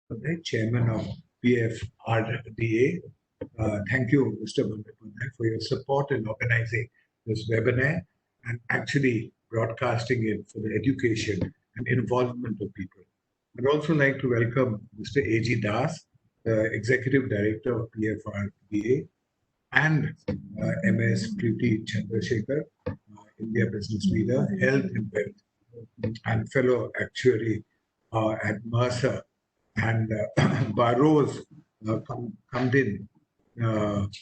the Chairman of PFRDA. Thank you, Mr. Bandyopadhyay, for your support in organizing this webinar and actually broadcasting it for the education and involvement of people. I'd also like to welcome Mr. A.G. Das, the Executive Director of PFRDA, and MS Preeti Chandrasekhar, India Business Leader, Health and Wealth, and fellow actuary at Mercer, and Barro's Camden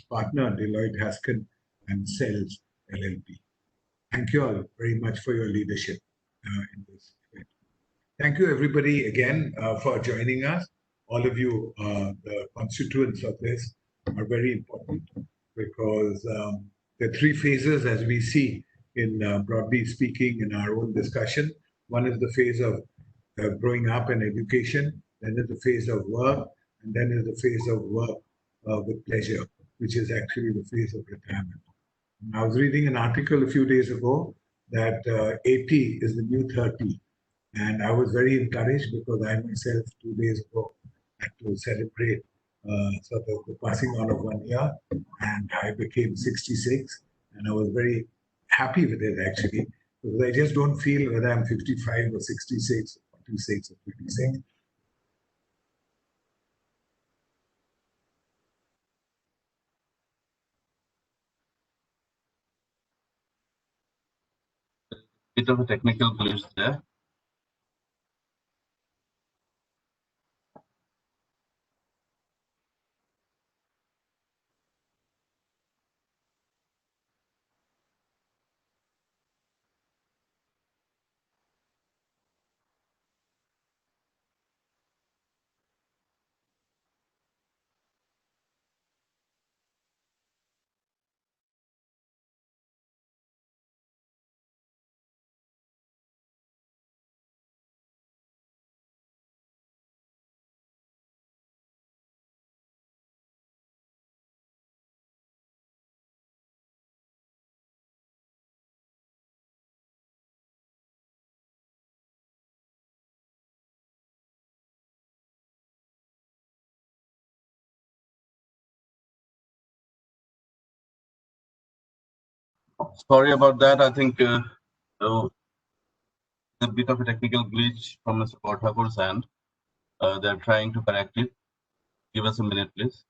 partner, Deloitte Haskell and Sells LLP. Thank you all very much for your leadership in this event. Thank you, everybody, again for joining us. All of you, the constituents of this, are very important because there are three phases, as we see in broadly speaking in our own discussion. One is the phase of growing up and education, then is the phase of work, and then is the phase of work with pleasure, which is actually the phase of retirement. And I was reading an article a few days ago that 80 is the new 30. And I was very encouraged because I myself, 2 days ago, had to celebrate sort of the passing on of 1 year, and I became 66, and I was very happy with it actually, because I just don't feel whether I'm 55 or 66, 46 or 56. Bit of a technical glitch there. Sorry about that. I think a bit of a technical glitch from Mr. Kaur end. They're trying to correct it. Give us a minute, please.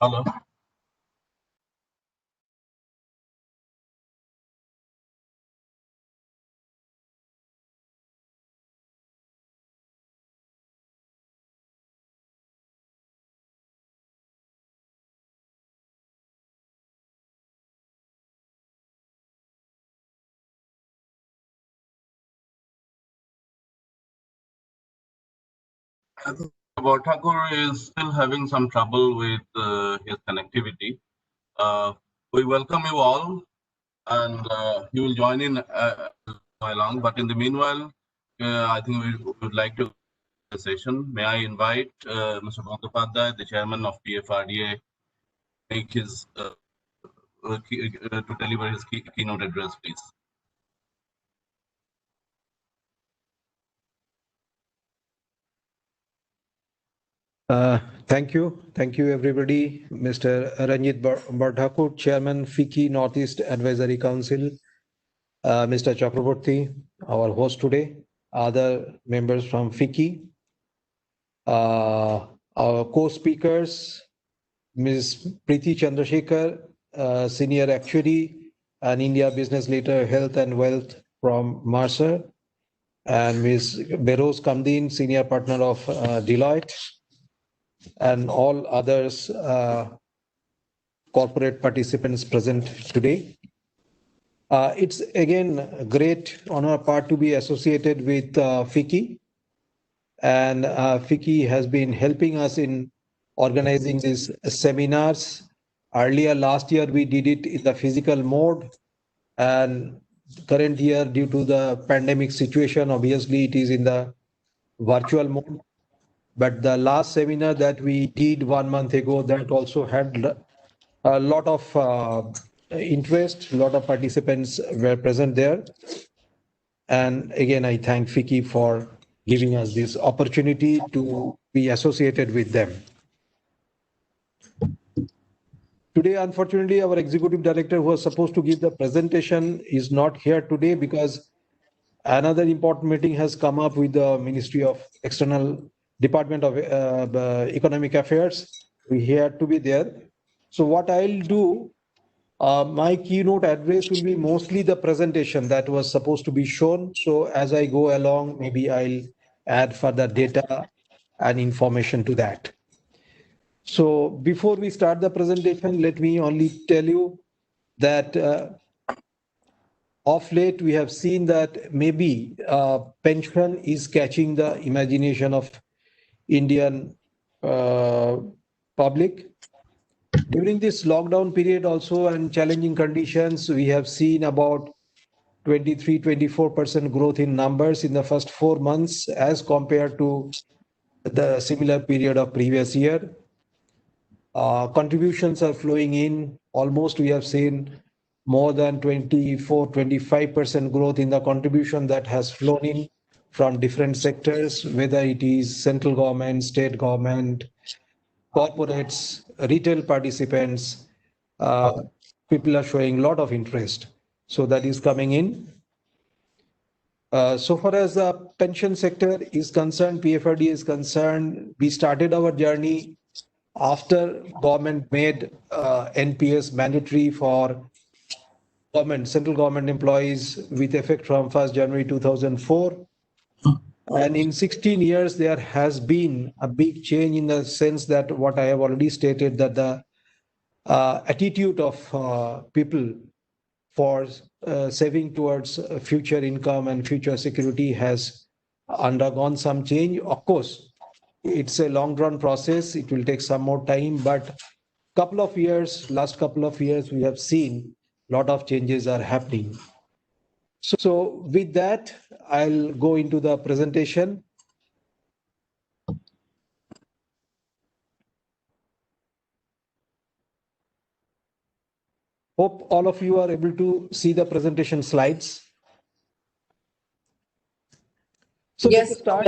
Hello. I think Sabor Thakur is still having some trouble with his connectivity. We welcome you all, and you will join in along. But in the meanwhile, I think we would like to the session. May I invite Mr. Bandyopadhyay, the chairman of PFRDA, make his to deliver his keynote address, please. Thank you. Thank you, everybody. Mr. Ranjit Bharthakur, Chairman, FICCI Northeast Advisory Council, Mr. Chakraborty, our host today, other members from FICCI, our co-speakers, Ms. Preeti Chandrasekhar, Senior Actuary and India Business Leader Health and Wealth from Mercer, and Ms. Beroz Kamdin, Senior Partner of Deloitte, and all others corporate participants present today. It's again a great on our part to be associated with FICCI, and FICCI has been helping us in organizing these seminars. Earlier last year we did it in the physical mode, and current year due to the pandemic situation obviously it is in the virtual mode. But the last seminar that we did 1 month ago, that also had a lot of interest, a lot of participants were present there. And again, I thank FICCI for giving us this opportunity to be associated with them. Today, unfortunately, our executive director who was supposed to give the presentation is not here today because another important meeting has come up with the Ministry of External Department of Economic Affairs. We had to be there. So what I'll do, my keynote address will be mostly the presentation that was supposed to be shown. So as I go along, maybe I'll add further data and information to that. So before we start the presentation, let me only tell you that of late, we have seen that maybe pension is catching the imagination of Indian public. During this lockdown period also and challenging conditions, we have seen about 23-24% growth in numbers in the first 4 months as compared to the similar period of previous year. Contributions are flowing in. Almost we have seen more than 24-25% growth in the contribution that has flown in from different sectors, whether it is central government, state government, corporates, retail participants. People are showing a lot of interest. So that is coming in. So far as the pension sector is concerned, PFRDA is concerned, we started our journey after government made NPS mandatory for central government employees with effect from 1st January 2004. And in 16 years, there has been a big change in the sense that what I have already stated, that the attitude of people for saving towards future income and future security has undergone some change. Of course, it's a long run process. It will take some more time, but last couple of years, we have seen a lot of changes are happening. So with that, I'll go into the presentation. Hope all of you are able to see the presentation slides. So yes, let's start.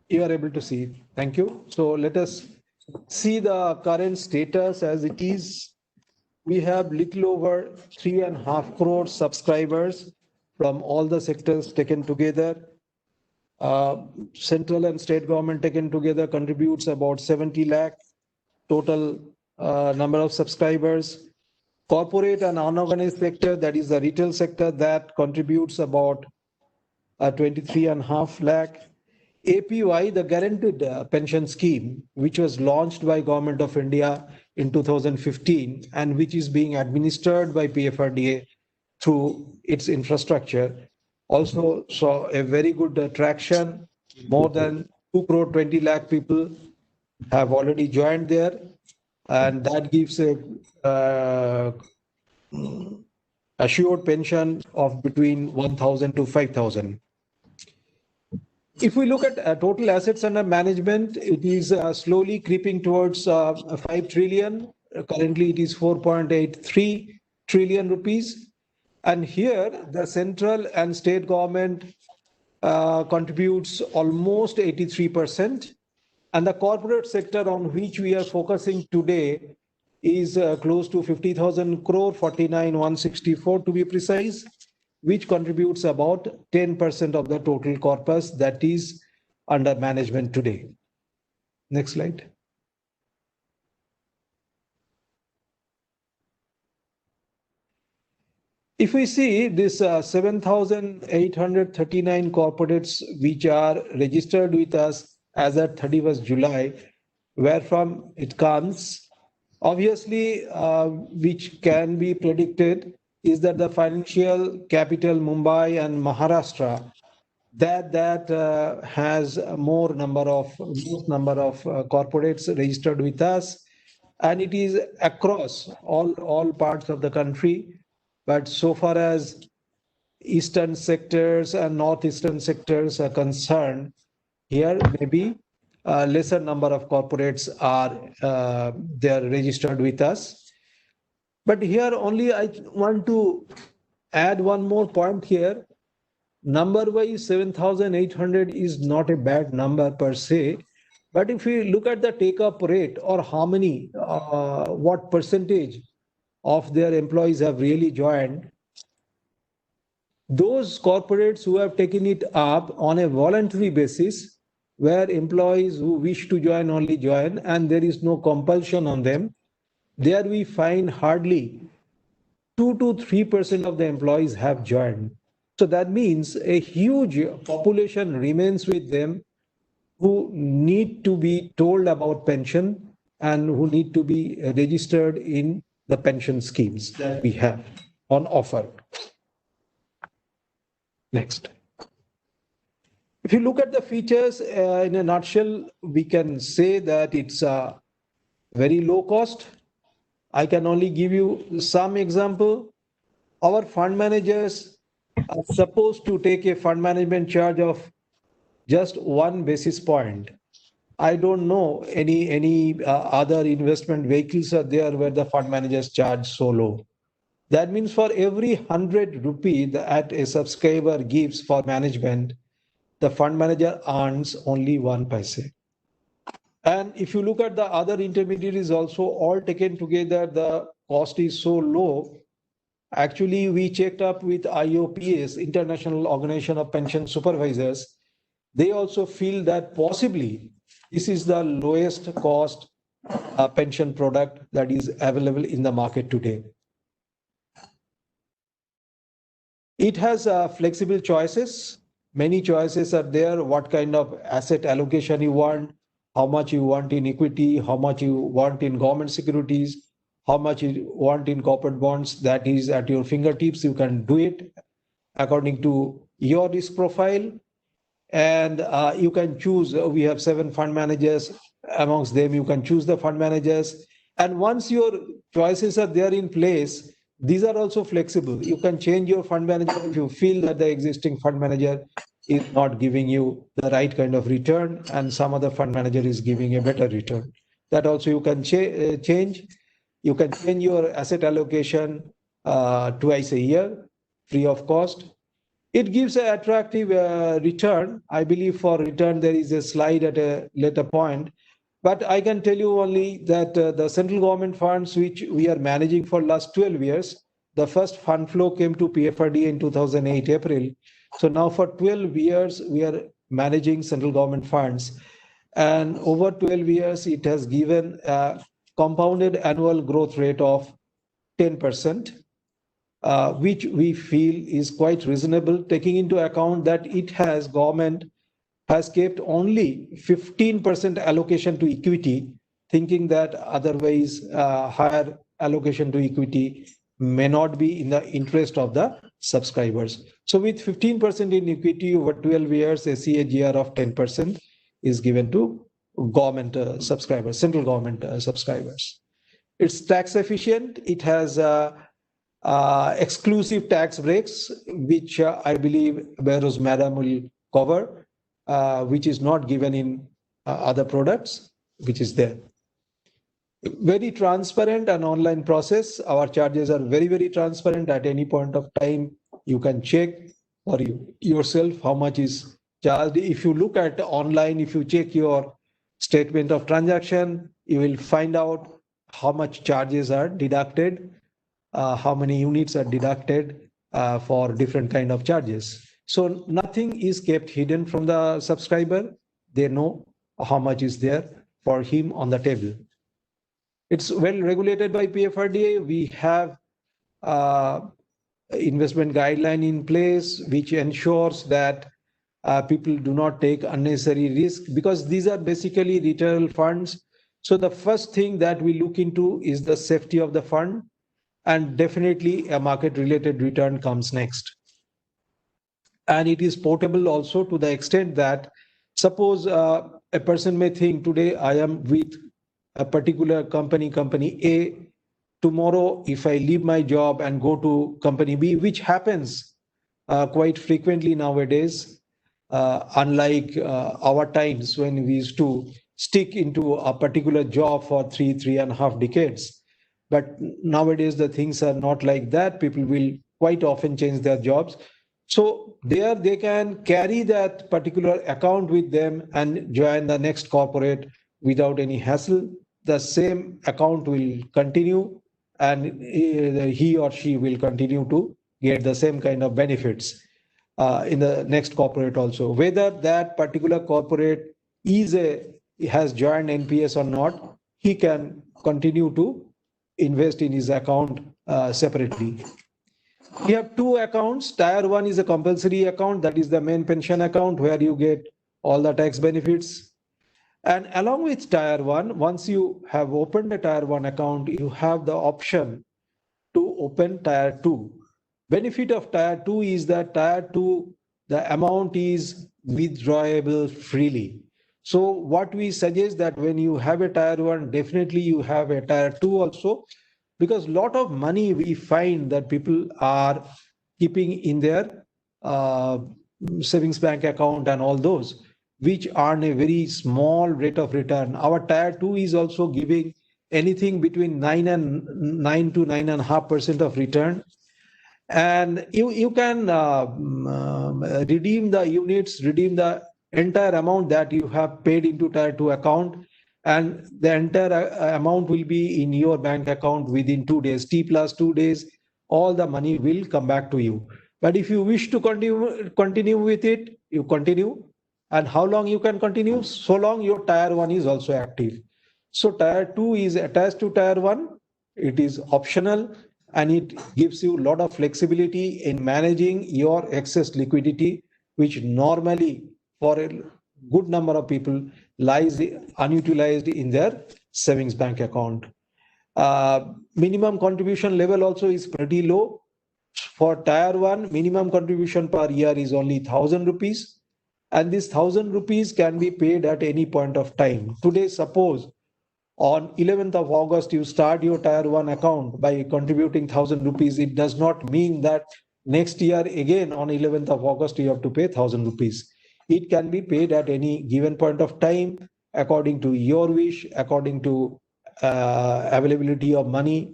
You are able to see. Thank you. So let us see the current status as it is. We have little over 3.5 crore subscribers from all the sectors taken together. Central and state government taken together contributes about 70 lakh total number of subscribers. Corporate and unorganized sector, that is the retail sector, that contributes about 23.5 lakh. APY, the guaranteed pension scheme, which was launched by Government of India in 2015 and which is being administered by PFRDA through its infrastructure, also saw a very good traction. More than 2 crore 20 lakh people have already joined there, and that gives a assured pension of between 1,000 to 5,000. If we look at total assets under management, it is slowly creeping towards 5 trillion. Currently, it is 4.83 trillion rupees. And here, the central and state government contributes almost 83%. And the corporate sector on which we are focusing today is close to 50,000 crore, 49,164 to be precise, which contributes about 10% of the total corpus that is under management today. Next slide. If we see this 7,839 corporates which are registered with us as at 31st July, where from it comes, obviously, which can be predicted is that the financial capital Mumbai and Maharashtra that has most number of corporates registered with us, and it is across all parts of the country. But so far as eastern sectors and northeastern sectors are concerned, here maybe a lesser number of corporates are they are registered with us. But here only I want to add one more point here. Number-wise, 7,800 is not a bad number per se. But if we look at the take-up rate or how many, what percentage of their employees have really joined, those corporates who have taken it up on a voluntary basis, where employees who wish to join only join and there is no compulsion on them, there we find hardly 2 to 3% of the employees have joined. So that means a huge population remains with them who need to be told about pension and who need to be registered in the pension schemes that we have on offer. Next. If you look at the features in a nutshell, we can say that it's very low cost. I can only give you some example. Our fund managers are supposed to take a fund management charge of just 1 basis point. I don't know any other investment vehicles are there where the fund managers charge so low. That means for every 100 rupee that a subscriber gives for management, the fund manager earns only 1 paise. And if you look at the other intermediaries also, all taken together, the cost is so low. Actually, we checked up with IOPS, International Organization of Pension Supervisors. They also feel that possibly this is the lowest cost pension product that is available in the market today. It has flexible choices. Many choices are there. What kind of asset allocation you want, how much you want in equity, how much you want in government securities, how much you want in corporate bonds. That is at your fingertips. You can do it according to your risk profile. And you can choose, we have 7 fund managers. Amongst them, you can choose the fund managers. And once your choices are there in place, these are also flexible. You can change your fund manager if you feel that the existing fund manager is not giving you the right kind of return and some other fund manager is giving a better return. That also you can change. You can change your asset allocation twice a year, free of cost. It gives an attractive return. I believe for return, there is a slide at a later point. But I can tell you only that the central government funds, which we are managing for last 12 years, the first fund flow came to PFRDA in 2008, April. So now for 12 years, we are managing central government funds. And over 12 years, it has given a compounded annual growth rate of 10%, which we feel is quite reasonable, taking into account that government has kept only 15% allocation to equity, thinking that otherwise higher allocation to equity may not be in the interest of the subscribers. So with 15% in equity over 12 years, a CAGR of 10%, is given to government subscribers, central government subscribers. It's tax efficient. It has exclusive tax breaks, which I believe Behrouz Madam will cover, which is not given in other products, which is there. Very transparent and online process. Our charges are very, very transparent. At any point of time, you can check for yourself how much is charged. If you look at online, if you check your statement of transaction, you will find out how much charges are deducted, how many units are deducted for different kind of charges. So nothing is kept hidden from the subscriber. They know how much is there for him on the table. It's well regulated by PFRDA. We have investment guideline in place, which ensures that people do not take unnecessary risk, because these are basically retail funds. So the first thing that we look into is the safety of the fund, and definitely a market related return comes next. And it is portable also to the extent that suppose a person may think today I am with a particular company A. Tomorrow, if I leave my job and go to company B, which happens quite frequently nowadays, unlike our times when we used to stick into a particular job for 3.5 decades. But nowadays, the things are not like that. People will quite often change their jobs. So there they can carry that particular account with them and join the next corporate without any hassle. The same account will continue, and he or she will continue to get the same kind of benefits in the next corporate also. Whether that particular corporate has joined NPS or not, he can continue to invest in his account separately. We have two accounts. Tier 1 is a compulsory account. That is the main pension account where you get all the tax benefits. And along with Tier 1, once you have opened a Tier 1 account, you have the option to open Tier 2. Benefit of Tier 2 is that Tier 2, the amount is withdrawable freely. So what we suggest that when you have a Tier 1, definitely you have a Tier 2 also, because a lot of money we find that people are keeping in their savings bank account and all those, which earn a very small rate of return. Our Tier 2 is also giving anything between 9 to 9.5% of return. And you can redeem the units, redeem the entire amount that you have paid into Tier 2 account, and the entire amount will be in your bank account within 2 days. T plus 2 days, all the money will come back to you. But if you wish to continue with it, you continue. And how long you can continue? So long your Tier 1 is also active. So Tier 2 is attached to Tier 1. It is optional, and it gives you a lot of flexibility in managing your excess liquidity, which normally for a good number of people lies unutilized in their savings bank account. Minimum contribution level also is pretty low. For Tier 1, minimum contribution per year is only 1,000 rupees. And this 1,000 rupees can be paid at any point of time. Today, suppose on 11th of August, you start your Tier 1 account by contributing 1,000 rupees. It does not mean that next year again on 11th of August, you have to pay 1,000 rupees. It can be paid at any given point of time according to your wish, according to availability of money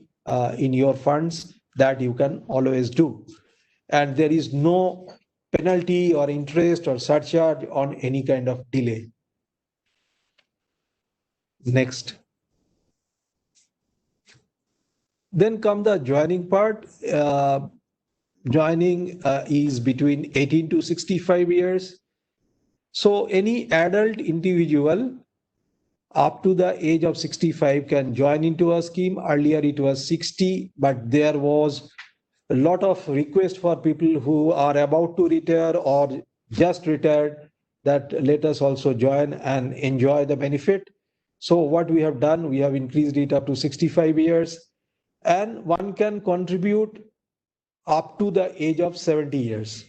in your funds that you can always do. And there is no penalty or interest or surcharge on any kind of delay. Next. Then come the joining part. Joining is between 18 to 65 years. So any adult individual up to the age of 65 can join into a scheme. Earlier it was 60, but there was a lot of requests for people who are about to retire or just retired that let us also join and enjoy the benefit. So what we have done, we have increased it up to 65 years, and one can contribute up to the age of 70 years.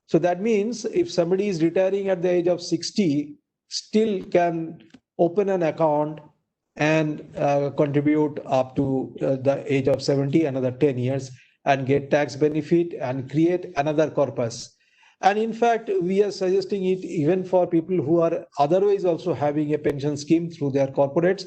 So that means if somebody is retiring at the age of 60, still can open an account and contribute up to the age of 70, another 10 years, and get tax benefit and create another corpus. And in fact, we are suggesting it even for people who are otherwise also having a pension scheme through their corporates,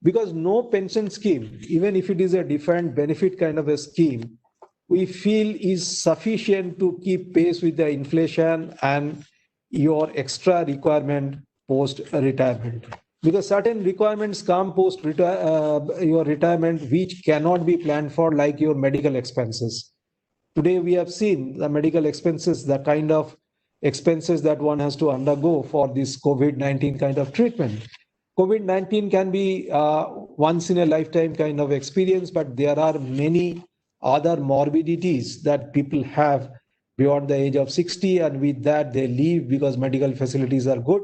because no pension scheme, even if it is a defined benefit kind of a scheme, we feel is sufficient to keep pace with the inflation and your extra requirement post retirement. Because certain requirements come post your retirement which cannot be planned for, like your medical expenses. Today we have seen the medical expenses, the kind of expenses that one has to undergo for this COVID-19 kind of treatment. COVID-19 can be once in a lifetime kind of experience, but there are many other morbidities that people have beyond the age of 60, and with that they leave because medical facilities are good,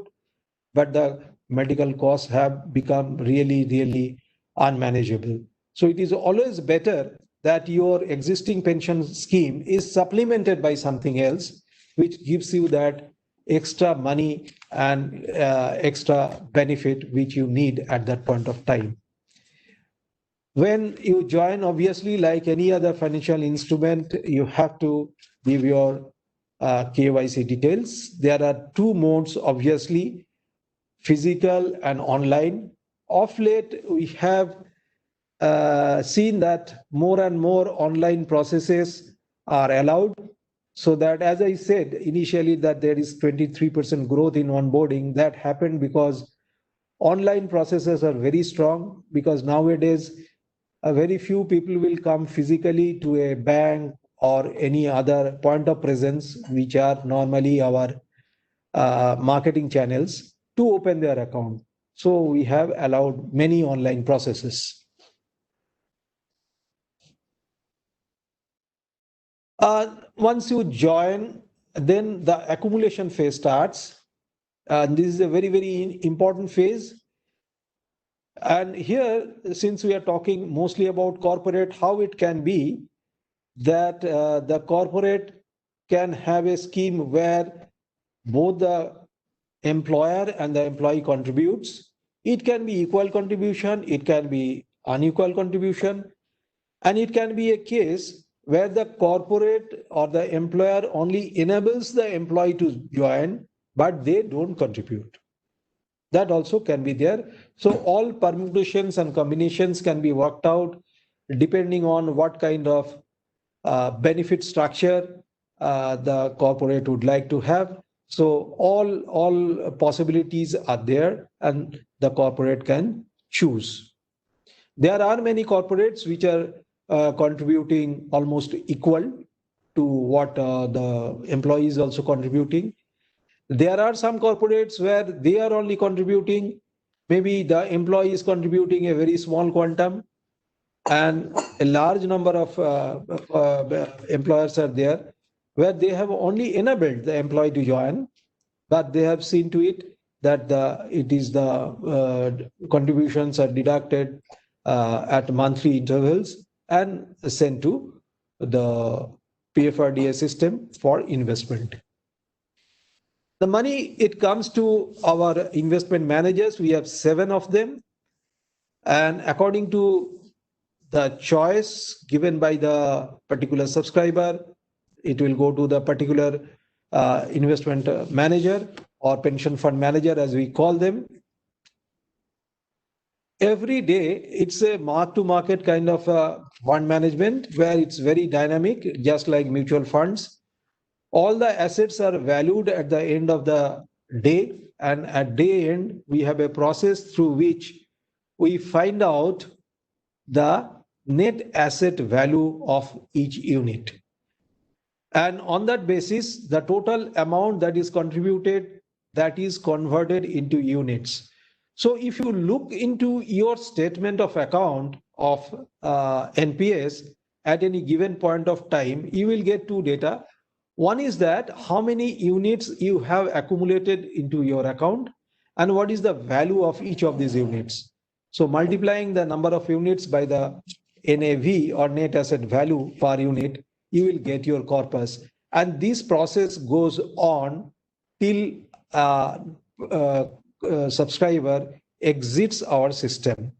but the medical costs have become really, really unmanageable. So it is always better that your existing pension scheme is supplemented by something else, which gives you that extra money and extra benefit which you need at that point of time. When you join, obviously, like any other financial instrument, you have to give your KYC details. There are two modes, obviously, physical and online. Of late, we have seen that more and more online processes are allowed, so that, as I said initially, that there is 23% growth in onboarding. That happened because online processes are very strong, because nowadays very few people will come physically to a bank or any other point of presence, which are normally our marketing channels, to open their account. So we have allowed many online processes. Once you join, then the accumulation phase starts. This is a very, very important phase. And here, since we are talking mostly about corporate, how it can be that the corporate can have a scheme where both the employer and the employee contributes. It can be equal contribution, it can be unequal contribution, and it can be a case where the corporate or the employer only enables the employee to join, but they don't contribute. That also can be there. So all permutations and combinations can be worked out depending on what kind of benefit structure the corporate would like to have. So all possibilities are there, and the corporate can choose. There are many corporates which are contributing almost equal to what the employee is also contributing. There are some corporates where they are only contributing, maybe the employee is contributing a very small quantum, and a large number of employers are there where they have only enabled the employee to join, but they have seen to it that the contributions are deducted at monthly intervals and sent to the PFRDA system for investment. The money, it comes to our investment managers. We have 7 of them. And according to the choice given by the particular subscriber, it will go to the particular investment manager or pension fund manager, as we call them. Every day, it's a mark-to-market kind of fund management where it's very dynamic, just like mutual funds. All the assets are valued at the end of the day, and at day end, we have a process through which we find out the net asset value of each unit. And on that basis, the total amount that is contributed, that is converted into units. So if you look into your statement of account of NPS at any given point of time, you will get 2 data. One is that how many units you have accumulated into your account and what is the value of each of these units. So multiplying the number of units by the NAV or net asset value per unit, you will get your corpus. And this process goes on till subscriber exits our system.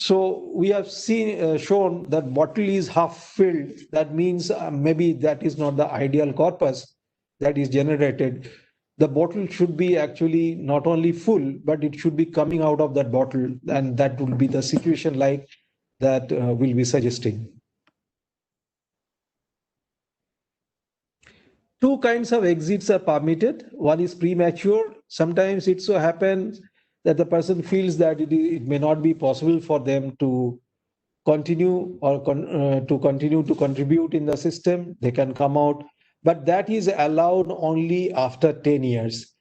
So we have shown that bottle is half filled. That means maybe that is not the ideal corpus that is generated. The bottle should be actually not only full, but it should be coming out of that bottle, and that will be the situation like that we'll be suggesting. Two kinds of exits are permitted. One is premature. Sometimes it so happens that the person feels that it may not be possible for them to continue or to continue to contribute in the system. They can come out, but that is allowed only after 10 years.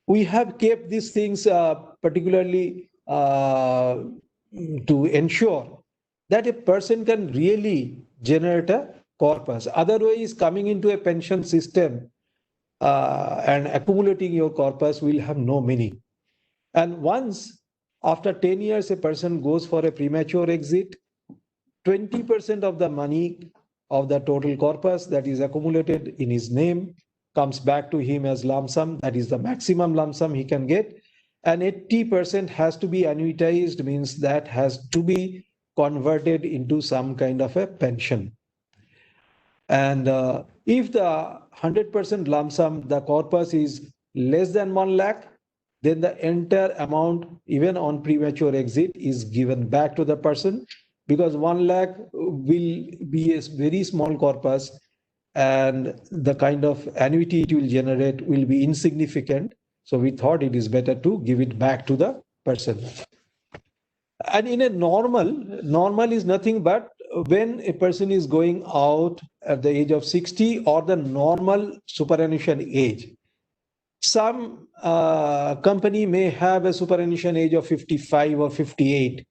We have kept these things particularly to ensure that a person can really generate a corpus. Otherwise, coming into a pension system and accumulating your corpus will have no meaning. And once after 10 years, a person goes for a premature exit, 20% of the money of the total corpus that is accumulated in his name comes back to him as lump sum. That is the maximum lump sum he can get. And 80% has to be annuitized, means that has to be converted into some kind of a pension. And if the 100% lump sum, the corpus is less than 1 lakh, then the entire amount, even on premature exit, is given back to the person, because 1 lakh will be a very small corpus and the kind of annuity it will generate will be insignificant. So we thought it is better to give it back to the person. And in a normal is nothing but when a person is going out at the age of 60 or the normal superannuation age. Some company may have a superannuation age of 55 or 58.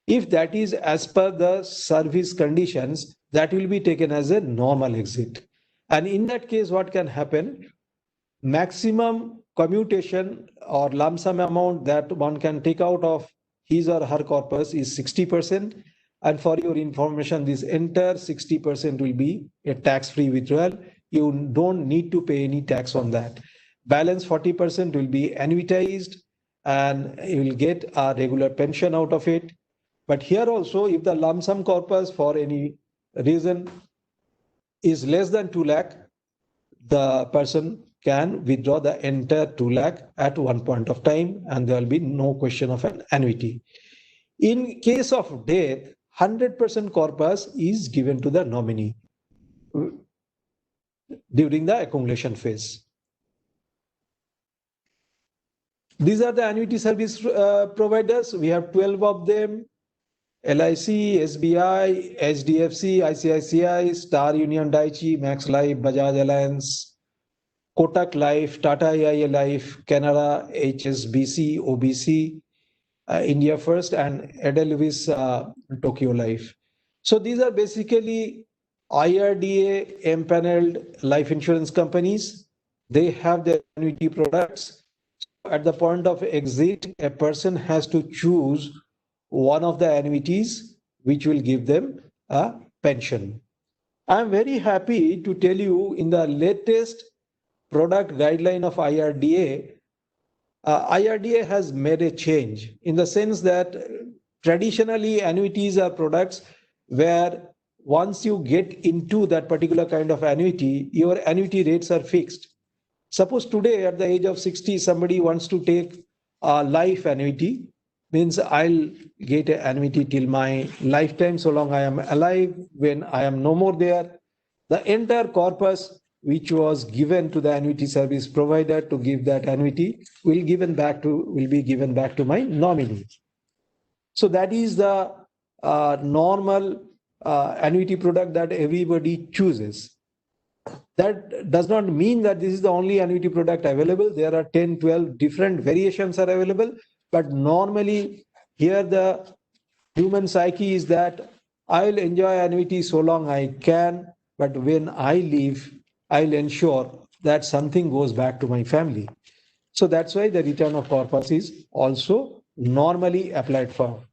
If that is as per the service conditions, that will be taken as a normal exit. And in that case, what can happen? Maximum commutation or lump sum amount that one can take out of his or her corpus is 60%. And for your information, this entire 60% will be a tax-free withdrawal. You don't need to pay any tax on that. Balance 40% will be annuitized and you will get a regular pension out of it. But here also, if the lump sum corpus for any reason is less than 2 lakh, the person can withdraw the entire 2 lakh at one point of time, and there will be no question of an annuity. In case of death, 100% corpus is given to the nominee during the accumulation phase. These are the annuity service providers. We have 12 of them: LIC, SBI, HDFC, ICICI, Star Union Dai-ichi, Max Life, Bajaj Allianz, Kotak Life, Tata AIA Life, Canara, HSBC, OBC, India First, and Edelweiss Tokyo Life. So these are basically IRDA empaneled life insurance companies. They have their annuity products. At the point of exit, a person has to choose one of the annuities which will give them a pension. I'm very happy to tell you, in the latest product guideline of IRDA, IRDA has made a change in the sense that traditionally annuities are products where once you get into that particular kind of annuity, your annuity rates are fixed. Suppose today at the age of 60, somebody wants to take a life annuity, means I'll get an annuity till my lifetime, so long I am alive. When I am no more there, the entire corpus which was given to the annuity service provider to give that annuity will be given back to my nominee. So that is the normal annuity product that everybody chooses. That does not mean that this is the only annuity product available. There are 10, 12 different variations are available. But normally here the human psyche is that I'll enjoy annuity so long I can, but when I leave, I'll ensure that something goes back to my family. So that's why the return of corpus is also normally applied for.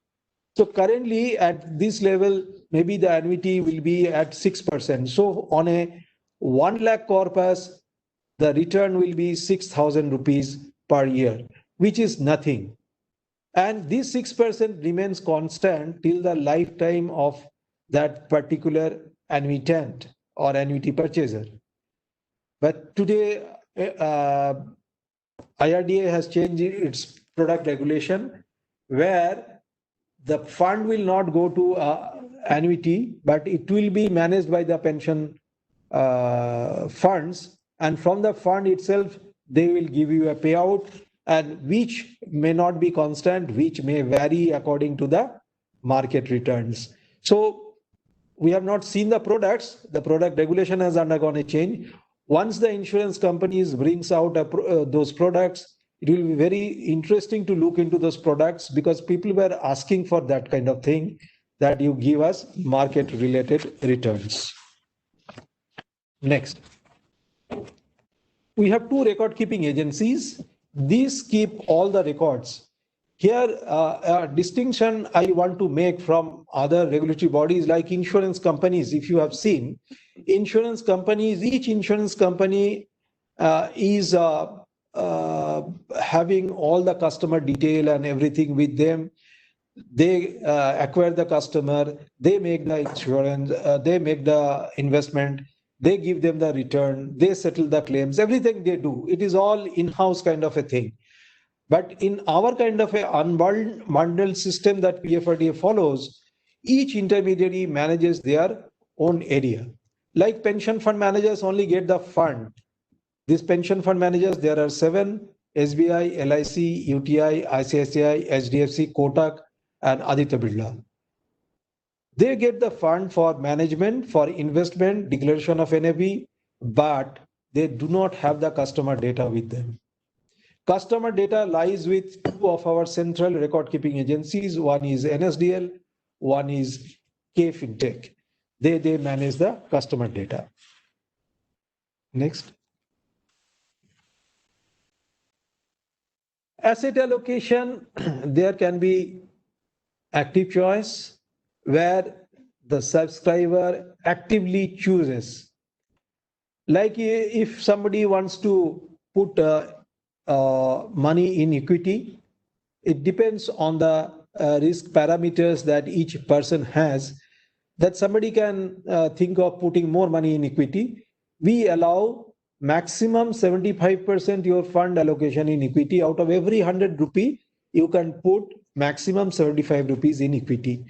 So currently at this level, maybe the annuity will be at 6%. So on a 1 lakh corpus, the return will be 6,000 rupees per year. which is nothing. And this 6% remains constant till the lifetime of that particular annuitant or annuity purchaser. But today, IRDA has changed its product regulation where the fund will not go to annuity, but it will be managed by the pension funds. And from the fund itself, they will give you a payout, and which may not be constant, which may vary according to the market returns. So we have not seen the products. The product regulation has undergone a change. Once the insurance companies brings out those products, it will be very interesting to look into those products, because people were asking for that kind of thing, that you give us market related returns. Next. We have two record keeping agencies. These keep all the records. Here, a distinction I want to make from other regulatory bodies like insurance companies. If you have seen, insurance companies, each insurance company is having all the customer detail and everything with them. They acquire the customer, they make the insurance, they make the investment, they give them the return, they settle the claims, everything they do. It is all in-house kind of a thing. But in our kind of a unbundled system that PFRDA follows, each intermediary manages their own area. Like pension fund managers only get the fund. These pension fund managers, there are 7: SBI, LIC, UTI, ICICI, HDFC, Kotak, and Aditya Birla. They get the fund for management, for investment, declaration of NAV, but they do not have the customer data with them. Customer data lies with two of our central record keeping agencies. One is NSDL, one is KFintech. They manage the customer data. Next. Asset allocation, there can be active choice where the subscriber actively chooses. Like if somebody wants to put money in equity, it depends on the risk parameters that each person has, that somebody can think of putting more money in equity. We allow maximum 75% your fund allocation in equity. Out of every 100 rupee, you can put maximum 75 rupees in equity.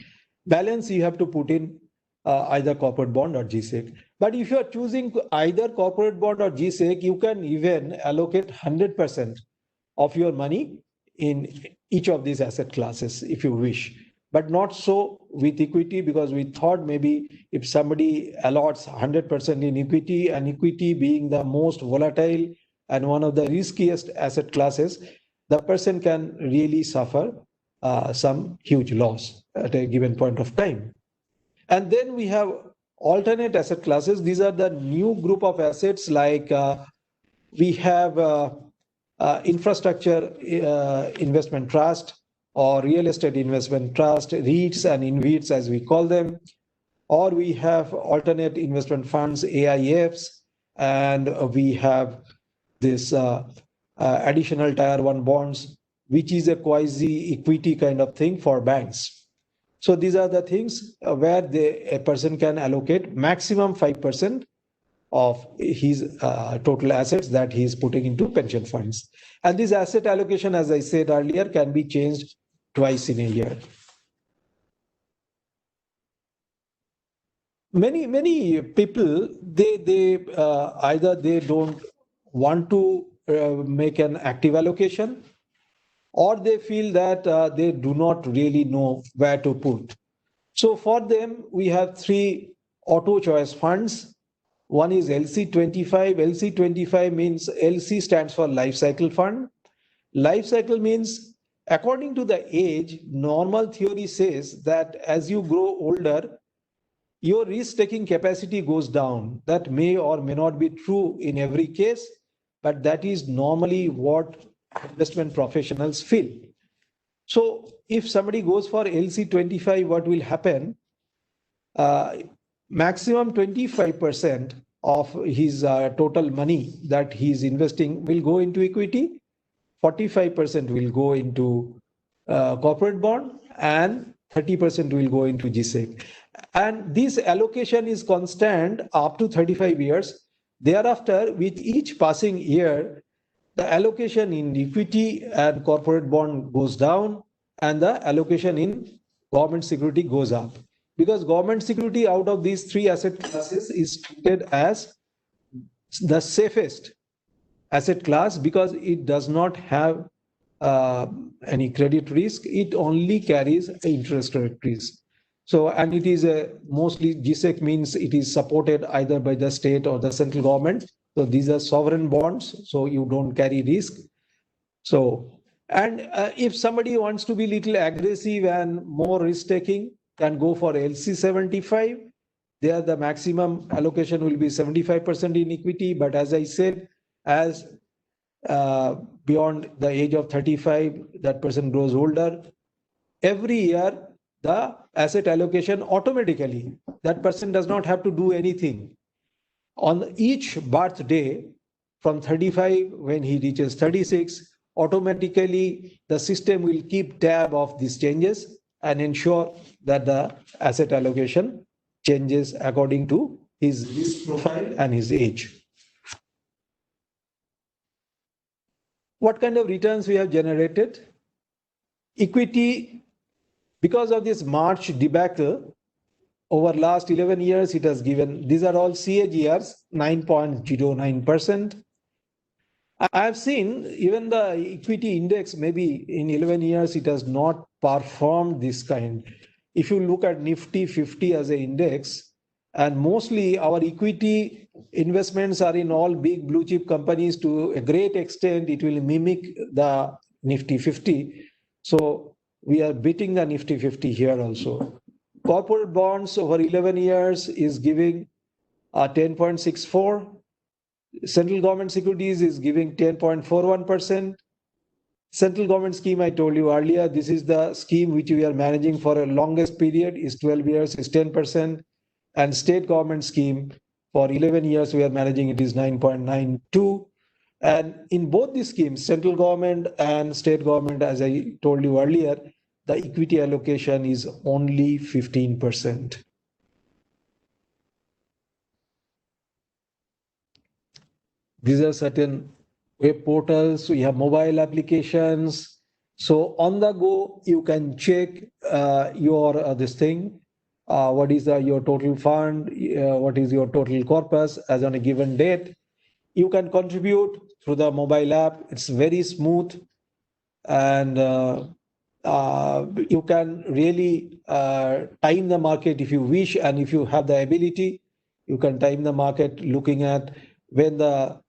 Balance you have to put in either corporate bond or GSEC. But if you are choosing either corporate bond or GSEC, you can even allocate 100% of your money in each of these asset classes if you wish. But not so with equity, because we thought maybe if somebody allots 100% in equity, and equity being the most volatile and one of the riskiest asset classes, the person can really suffer some huge loss at a given point of time. And then we have alternate asset classes. These are the new group of assets, like we have infrastructure investment trust, or real estate investment trust, REITs and InvITs as we call them. Or we have alternate investment funds, AIFs, and we have this additional tier 1 bonds, which is a quasi equity kind of thing for banks. So these are the things where a person can allocate maximum 5% of his total assets that he is putting into pension funds. And this asset allocation, as I said earlier, can be changed twice in a year. Many people, they either they don't want to make an active allocation, or they feel that they do not really know where to put. So for them, we have 3 auto choice funds. One is LC25. LC25 means LC stands for life cycle fund. Life cycle means according to the age, normal theory says that as you grow older, your risk-taking capacity goes down. That may or may not be true in every case, but that is normally what investment professionals feel. So if somebody goes for LC25, what will happen? Maximum 25% of his total money that he is investing will go into equity, 45% will go into corporate bond, and 30% will go into GSEC. And this allocation is constant up to 35 years. Thereafter, with each passing year, the allocation in equity and corporate bond goes down, and the allocation in government security goes up. Because government security out of these three asset classes is treated as the safest asset class because it does not have any credit risk. It only carries interest rate risk. So, and it is mostly GSEC means it is supported either by the state or the central government. So these are sovereign bonds, so you don't carry risk. So, and if somebody wants to be little aggressive and more risk taking, can go for LC 75. There the maximum allocation will be 75% in equity. But as I said, as beyond the age of 35, that person grows older. Every year, the asset allocation automatically, that person does not have to do anything. On each birthday, from 35, when he reaches 36, automatically the system will keep tab of these changes and ensure that the asset allocation changes according to his risk profile and his age. What kind of returns we have generated? Equity, because of this March debacle, over last 11 years, it has given, these are all CAGRs, 9.09%. I have seen even the equity index, maybe in 11 years, it has not performed this kind. If you look at Nifty 50 as an index, and mostly our equity investments are in all big blue chip companies, to a great extent, it will mimic the Nifty 50. So we are beating the Nifty 50 here also. Corporate bonds over 11 years is giving 10.64. Central government securities is giving 10.41%. Central government scheme, I told you earlier, this is the scheme which we are managing for a longest period, is 12 years, is 10%. And state government scheme for 11 years, we are managing it is 9.92. And in both these schemes, central government and state government, as I told you earlier, the equity allocation is only 15%. These are certain web portals. We have mobile applications. So on the go, you can check your this thing. What is your total fund? What is your total corpus as on a given date? You can contribute through the mobile app. It's very smooth, and you can really time the market if you wish, and if you have the ability, you can time the market looking at when the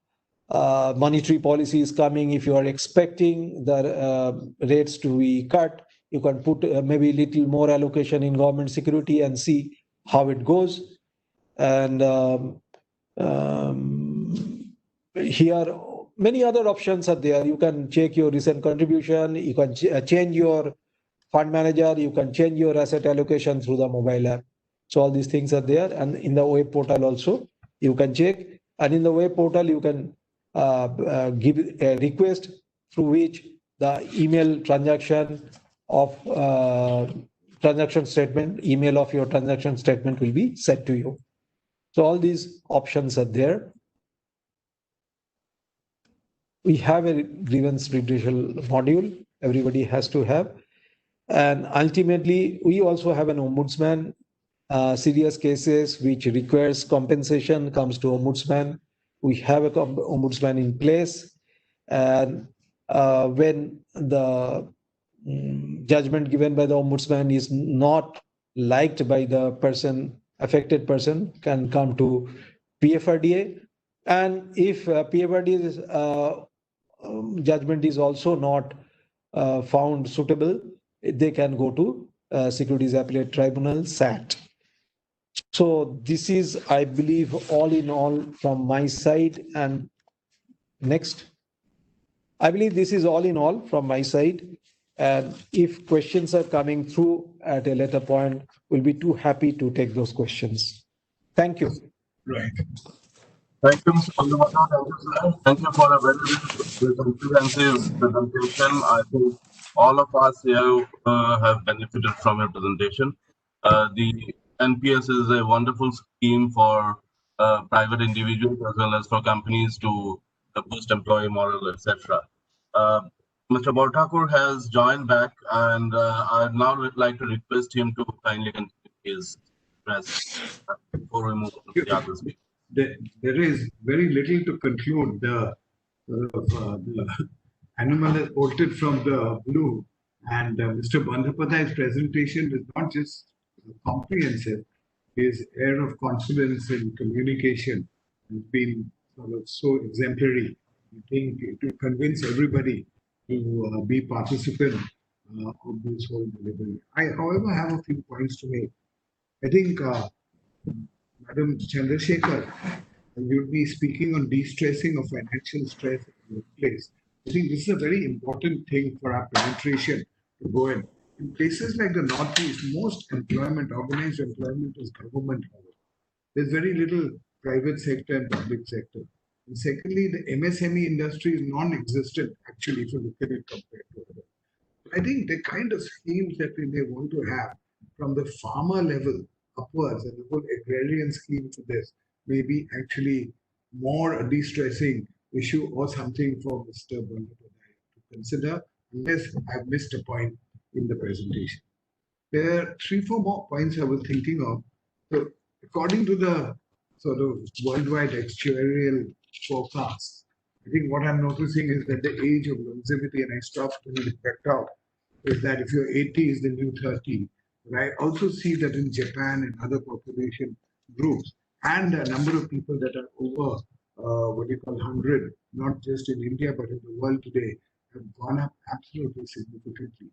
monetary policy is coming. If you are expecting the rates to be cut, you can put maybe a little more allocation in government security and see how it goes. And here, many other options are there. You can check your recent contribution. You can change your fund manager. You can change your asset allocation through the mobile app. So all these things are there. And in the web portal also, you can check. And in the web portal, you can give a request through which the email transaction of transaction statement, email of your transaction statement will be sent to you. So all these options are there. We have a grievance redressal module, everybody has to have. And ultimately, we also have an ombudsman. Serious cases which requires compensation comes to ombudsman. We have a ombudsman in place. And when the judgment given by the ombudsman is not liked by the person, affected person, can come to PFRDA. And if PFRDA's judgment is also not found suitable, they can go to Securities Appellate Tribunal, SAT. So this is, I believe, all in all from my side. And next, I believe this is all in all from my side. And if questions are coming through at a later point, we'll be too happy to take those questions. Thank you. Right. Thank you, Mr. Pandavata. Thank you, sir. Thank you for a very comprehensive presentation. I think all of us here have benefited from your presentation. The NPS is a wonderful scheme for private individuals as well as for companies to boost employee morale, etc. Uh, Mr. Borthakur has joined back, and I'd now like to request him to kindly continue his address before we move on to the other speakers. There is very little to conclude. The animal has bolted from the blue, and Mr. Bandhapadhyay's presentation is not just comprehensive. His air of confidence in communication has been sort of so exemplary. I think it will convince everybody to be participant of this whole delivery. I, however, have a few points to make. I think Madam Chandrasekhar, you'll be speaking on de-stressing of financial stress in the workplace. I think this is a very important thing for our penetration to go in. In places like the Northeast, most employment, organized employment is government level. There's very little private sector and public sector. And secondly, the MSME industry is non-existent actually if you look at it compared to others. I think the kind of schemes that we may want to have from the farmer level upwards and the whole agrarian scheme for this may be actually more a de-stressing issue or something for Mr. Bandhapadhyay to consider, unless I've missed a point in the presentation. There are 3-4 more points I was thinking of. So according to the sort of worldwide actuarial forecasts, I think what I'm noticing is that the age of longevity, and I stopped when it backed out, is that if you're 80 is the new 30. But I also see that in Japan and other population groups, and a number of people that are over what you call 100, not just in India but in the world today, have gone up absolutely significantly.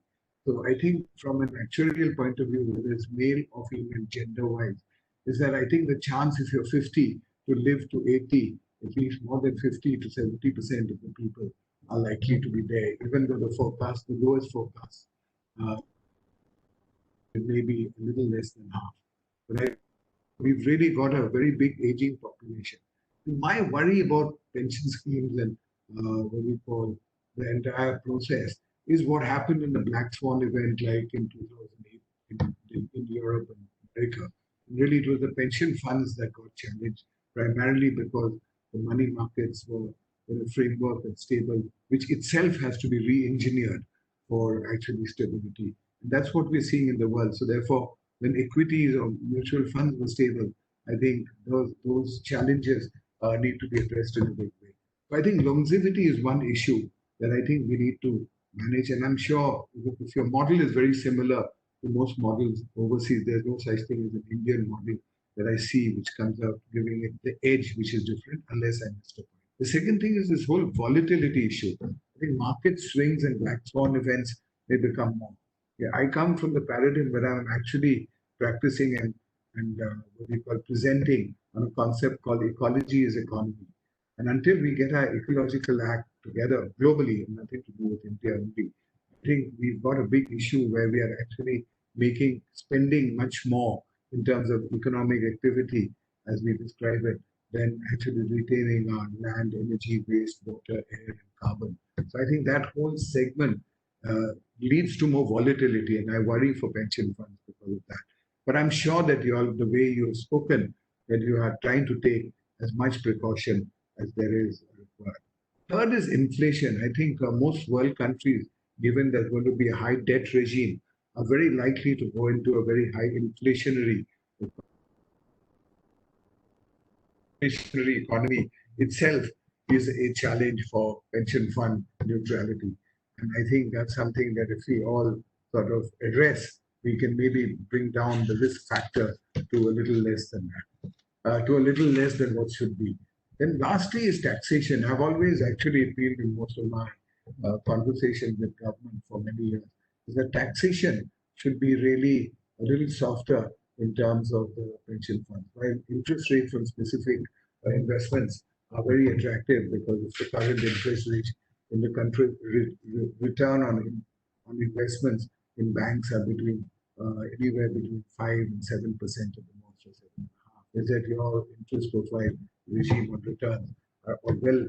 So I think from an actuarial point of view, whether it's male or female gender-wise, is that I think the chance if you're 50 to live to 80, at least more than 50 to 70% of the people are likely to be there, even though the forecast, the lowest forecast, it may be a little less than half. But we've really got a very big aging population. My worry about pension schemes and what we call the entire process is what happened in the Black Swan event, like in 2008 in Europe and America. Really, it was the pension funds that got challenged primarily because the money markets were in a framework that's stable, which itself has to be re-engineered for actually stability. And that's what we're seeing in the world. So therefore, when equities or mutual funds were stable, I think those challenges need to be addressed in a big way. So I think longevity is one issue that I think we need to manage. And I'm sure if your model is very similar to most models overseas, there's no such thing as an Indian model that I see which comes out giving it the edge which is different, unless I missed a point. The second thing is this whole volatility issue. I think market swings and black swan events may become more. Yeah, I come from the paradigm where I'm actually practicing and what we call presenting on a concept called ecology is economy. And until we get our ecological act together globally, nothing to do with India only, I think we've got a big issue where we are actually spending much more in terms of economic activity, as we describe it, than actually retaining our land, energy, waste, water, air, and carbon. So I think that whole segment leads to more volatility, and I worry for pension funds because of that. But I'm sure that you all, the way you've spoken, that you are trying to take as much precaution as there is required. Third is inflation. I think most world countries, given there's going to be a high debt regime, are very likely to go into a very high inflationary economy itself is a challenge for pension fund neutrality. And I think that's something that if we all sort of address, we can maybe bring down the risk factor to a little less than that, to a little less than what should be. Then lastly is taxation. I've always actually appealed in most of my conversations with government for many years, is that taxation should be really a little softer in terms of the pension funds. While interest rates on specific investments are very attractive because it's the current interest rate in the country, return on investments in banks are between anywhere between 5 and 7% at the most, or 7.5%. Is that your interest profile regime on returns are well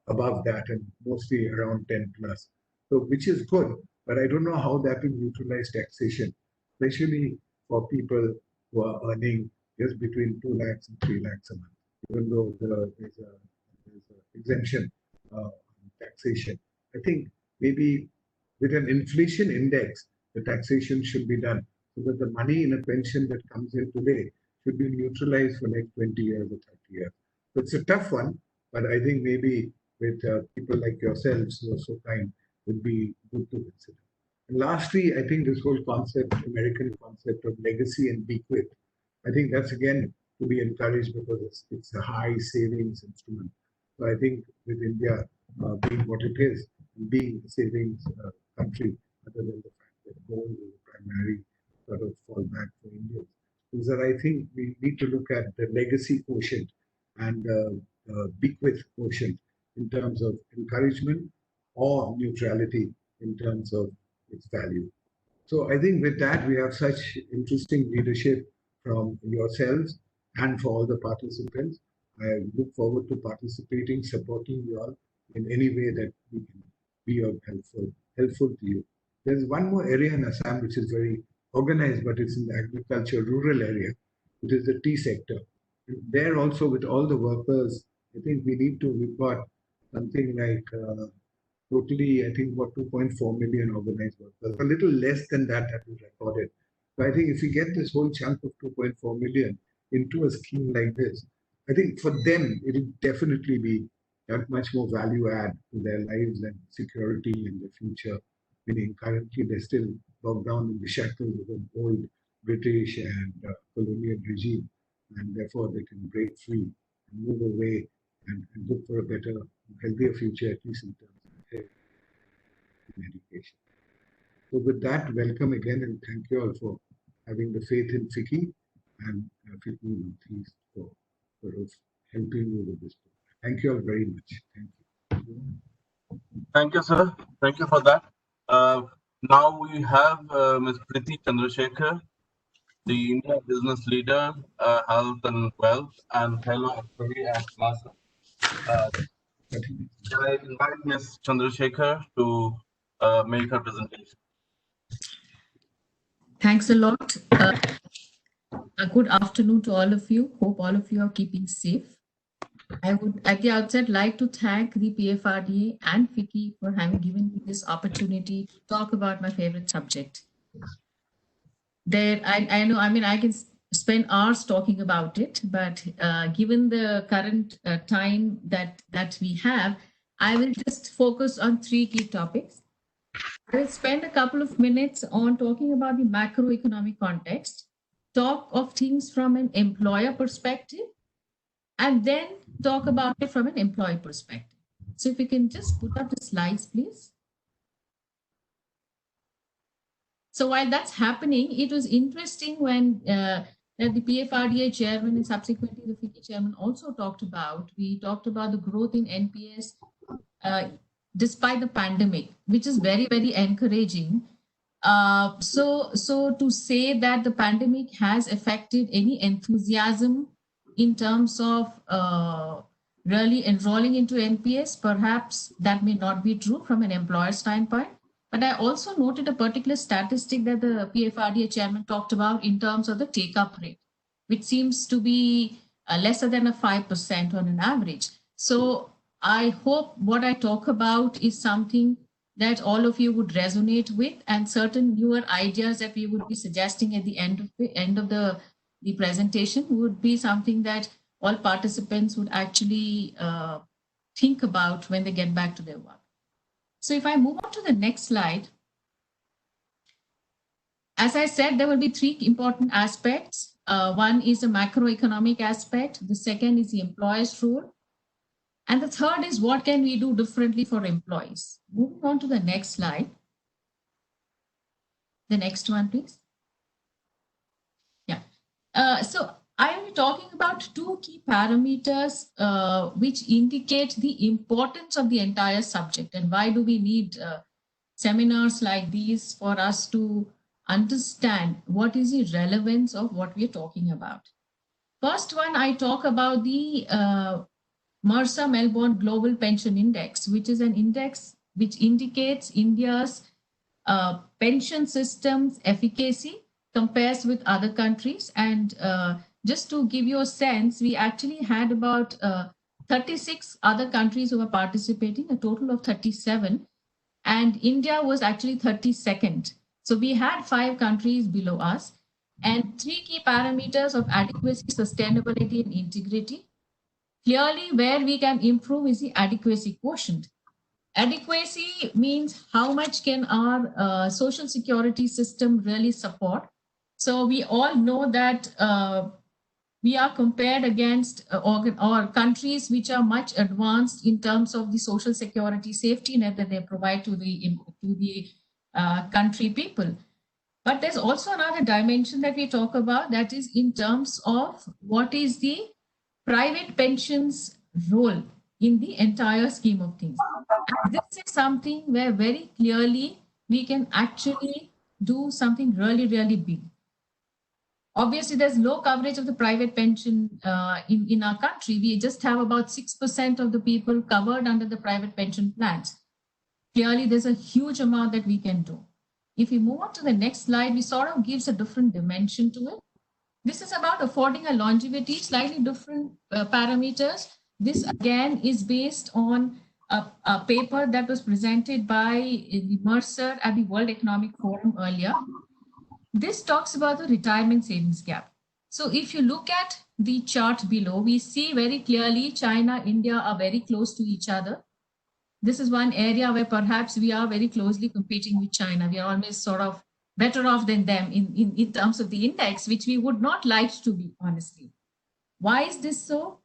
above that and mostly around 10 plus. So, which is good, but I don't know how that will neutralize taxation, especially for people who are earning just between 2 lakhs and 3 lakhs a month, even though there's a exemption on taxation. I think maybe with an inflation index, the taxation should be done so that the money in a pension that comes in today should be neutralized for next 20 years or 30 years. So it's a tough one, but I think maybe with people like yourselves who are so kind would be good to consider. And lastly, I think this whole concept, American concept of legacy and bequest, I think that's again to be encouraged because it's a high savings instrument. So I think with India being what it is, being a savings country, other than the fact that gold is a primary sort of fallback for Indians, is that I think we need to look at the legacy quotient and bequest quotient in terms of encouragement or neutrality in terms of its value. So I think with that, we have such interesting leadership from yourselves and for all the participants. I look forward to participating, supporting you all in any way that we can be of helpful to you. There's one more area in Assam which is very organized, but it's in the agriculture rural area, which is the tea sector. And there also with all the workers, I think we've got something like totally, I think, about 2.4 million organized workers, a little less than that we recorded. So I think if we get this whole chunk of 2.4 million into a scheme like this, I think for them, it will definitely be that much more value add to their lives and security in the future. Meaning currently they're still bogged down in the shackles of an old British and colonial regime, and therefore they can break free and move away and look for a better, healthier future, at least in terms of health and education. So with that, welcome again and thank you all for having the faith in FICCI and FICCI Northeast for sort of helping you with this. Thank you all very much. Thank you. Thank you, sir. Thank you for that. Now we have Ms. Priti Chandrasekhar, the India business leader, health and wealth, and fellow actuary at NASA. I invite Ms. Chandrasekhar to make her presentation. Thanks a lot. A good afternoon to all of you. Hope all of you are keeping safe. I would at the outset like to thank the PFRDA and FICCI for having given me this opportunity to talk about my favorite subject. I know, I mean, I can spend hours talking about it, but given the current time that we have, I will just focus on 3 key topics. I will spend a couple of minutes on talking about the macroeconomic context, talk of things from an employer perspective, and then talk about it from an employee perspective. So if we can just put up the slides, please. So while that's happening, it was interesting when the PFRDA chairman and subsequently the FICCI chairman also talked about, we talked about the growth in NPS despite the pandemic, which is very, very encouraging. So to say that the pandemic has affected any enthusiasm in terms of really enrolling into NPS, perhaps that may not be true from an employer standpoint. But I also noted a particular statistic that the PFRDA chairman talked about in terms of the take-up rate, which seems to be lesser than a 5% on an average. So I hope what I talk about is something that all of you would resonate with, and certain newer ideas that we would be suggesting at the end of the presentation would be something that all participants would actually think about when they get back to their work. So if I move on to the next slide, as I said, there will be 3 important aspects. One is the macroeconomic aspect. The second is the employer's role. And the third is what can we do differently for employees. Moving on to the next slide. The next one, please. Yeah. So I am talking about 2 key parameters which indicate the importance of the entire subject and why do we need seminars like these for us to understand what is the relevance of what we are talking about. First one, I talk about the Mercer Melbourne Global Pension Index, which is an index which indicates India's pension system's efficacy compares with other countries. And just to give you a sense, we actually had about 36 other countries who were participating, a total of 37. And India was actually 32nd. So we had 5 countries below us. And 3 key parameters of adequacy, sustainability, and integrity. Clearly, where we can improve is the adequacy quotient. Adequacy means how much can our social security system really support. So we all know that we are compared against or countries which are much advanced in terms of the social security safety net that they provide to the country people. But there's also another dimension that we talk about, that is in terms of what is the private pensions role in the entire scheme of things. And this is something where very clearly we can actually do something really, really big. Obviously, there's low coverage of the private pension in our country. We just have about 6% of the people covered under the private pension plans. Clearly, there's a huge amount that we can do. If we move on to the next slide, we sort of gives a different dimension to it. This is about affording a longevity, slightly different parameters. This again is based on a paper that was presented by the Mercer at the World Economic Forum earlier. This talks about the retirement savings gap. So if you look at the chart below, we see very clearly China, India are very close to each other. This is one area where perhaps we are very closely competing with China. We are almost sort of better off than them in terms of the index, which we would not like to be, honestly. Why is this so?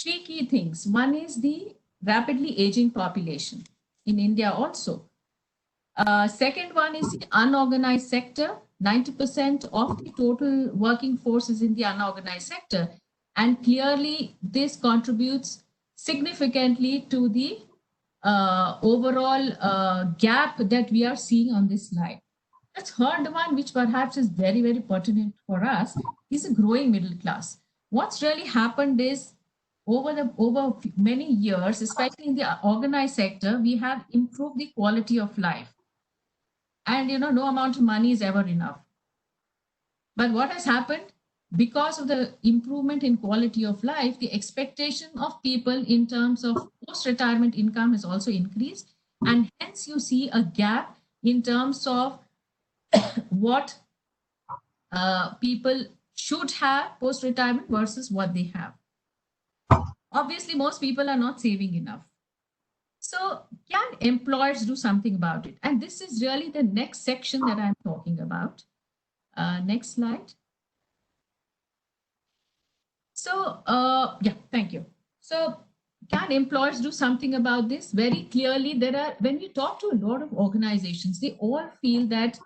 3 key things. One is the rapidly aging population in India also. Second one is the unorganized sector. 90% of the total working force is in the unorganized sector. And clearly, this contributes significantly to the overall gap that we are seeing on this slide. The third one, which perhaps is very, very pertinent for us, is a growing middle class. What's really happened is over many years, especially in the organized sector, we have improved the quality of life. And no amount of money is ever enough. But what has happened? Because of the improvement in quality of life, the expectation of people in terms of post-retirement income has also increased. And hence you see a gap in terms of what people should have post-retirement versus what they have. Obviously, most people are not saving enough. So can employers do something about it? And this is really the next section that I'm talking about. Next slide. So, yeah, thank you. So can employers do something about this? Very clearly, when we talk to a lot of organizations, they all feel that,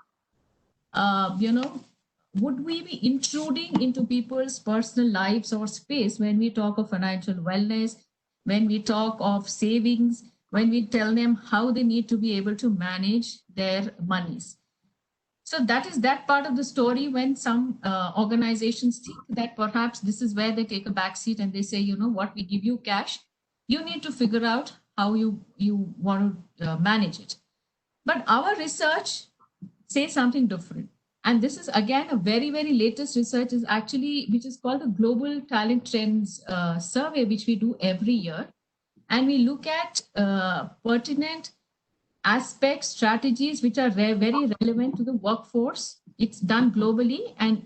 would we be intruding into people's personal lives or space when we talk of financial wellness, when we talk of savings, when we tell them how they need to be able to manage their monies? So that is that part of the story when some organizations think that perhaps this is where they take a backseat and they say, what, we give you cash, you need to figure out how you want to manage it. But our research says something different. And this is again a very, very latest research is actually, which is called the Global Talent Trends Survey, which we do every year. And we look at pertinent aspects, strategies, which are very relevant to the workforce. It's done globally. And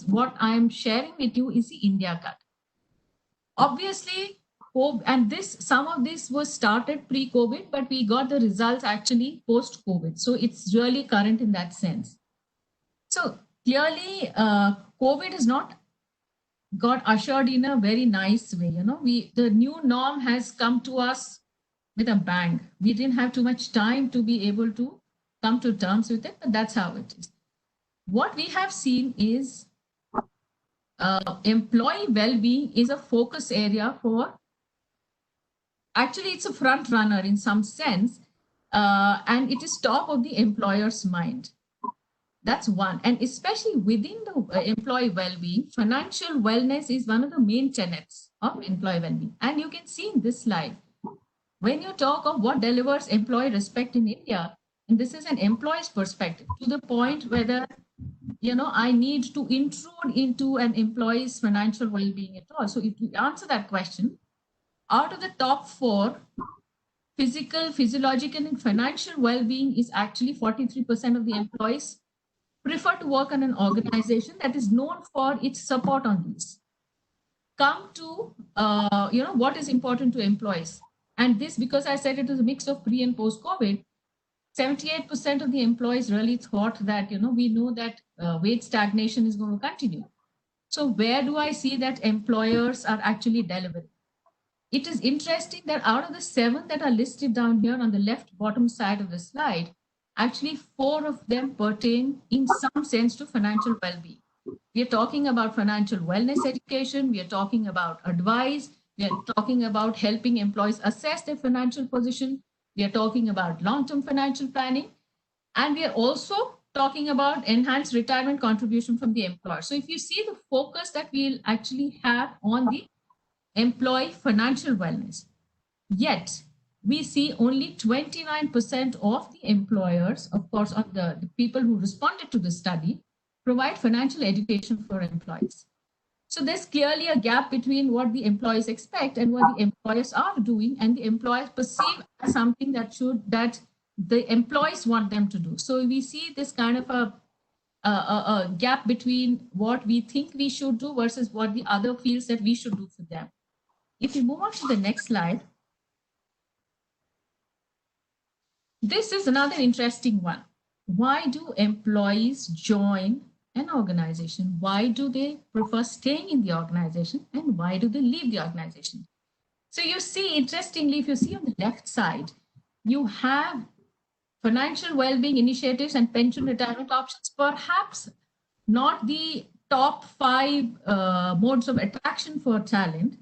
what I am sharing with you is the India cut. Obviously, and some of this was started pre-COVID, but we got the results actually post-COVID. So it's really current in that sense. So clearly, COVID has not got ushered in a very nice way. The new norm has come to us with a bang. We didn't have too much time to be able to come to terms with it, but that's how it is. What we have seen is employee well-being is a focus area for, actually it's a front runner in some sense, and it is top of the employer's mind. That's one. And especially within the employee well-being, financial wellness is one of the main tenets of employee well-being. And you can see in this slide, when you talk of what delivers employee respect in India, and this is an employee's perspective, to the point whether I need to intrude into an employee's financial well-being at all. So if you answer that question, out of the top 4, physical, physiological, and financial well-being is actually 43% of the employees prefer to work in an organization that is known for its support on these. Come to what is important to employees, and this, because I said it is a mix of pre and post COVID, 78% of the employees really thought that we know that wage stagnation is going to continue. So where do I see that employers are actually delivering? It is interesting that out of the 7 that are listed down here on the left bottom side of the slide, actually 4 of them pertain in some sense to financial well-being. We are talking about financial wellness education. We are talking about advice. We are talking about helping employees assess their financial position. We are talking about long-term financial planning. And we are also talking about enhanced retirement contribution from the employer. So if you see the focus that we'll actually have on the employee financial wellness, yet we see only 29% of the employers, of course, of the people who responded to the study, provide financial education for employees. So there's clearly a gap between what the employees expect and what the employers are doing, and the employers perceive as something that the employees want them to do. So we see this kind of a gap between what we think we should do versus what the other feels that we should do for them. If you move on to the next slide, this is another interesting one. Why do employees join an organization? Why do they prefer staying in the organization, and why do they leave the organization? So you see, interestingly, if you see on the left side, you have financial well-being initiatives and pension retirement options, perhaps not the top 5 modes of attraction for talent.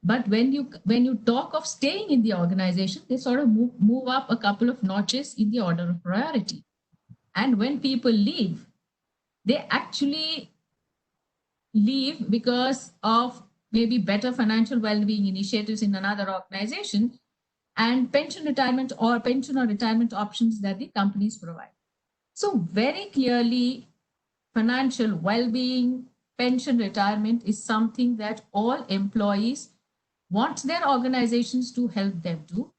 But when you talk of staying in the organization, they sort of move up a couple of notches in the order of priority. And when people leave, they actually leave because of maybe better financial well-being initiatives in another organization and pension or retirement options that the companies provide. So very clearly, financial well-being, pension, retirement is something that all employees want their organizations to help them do.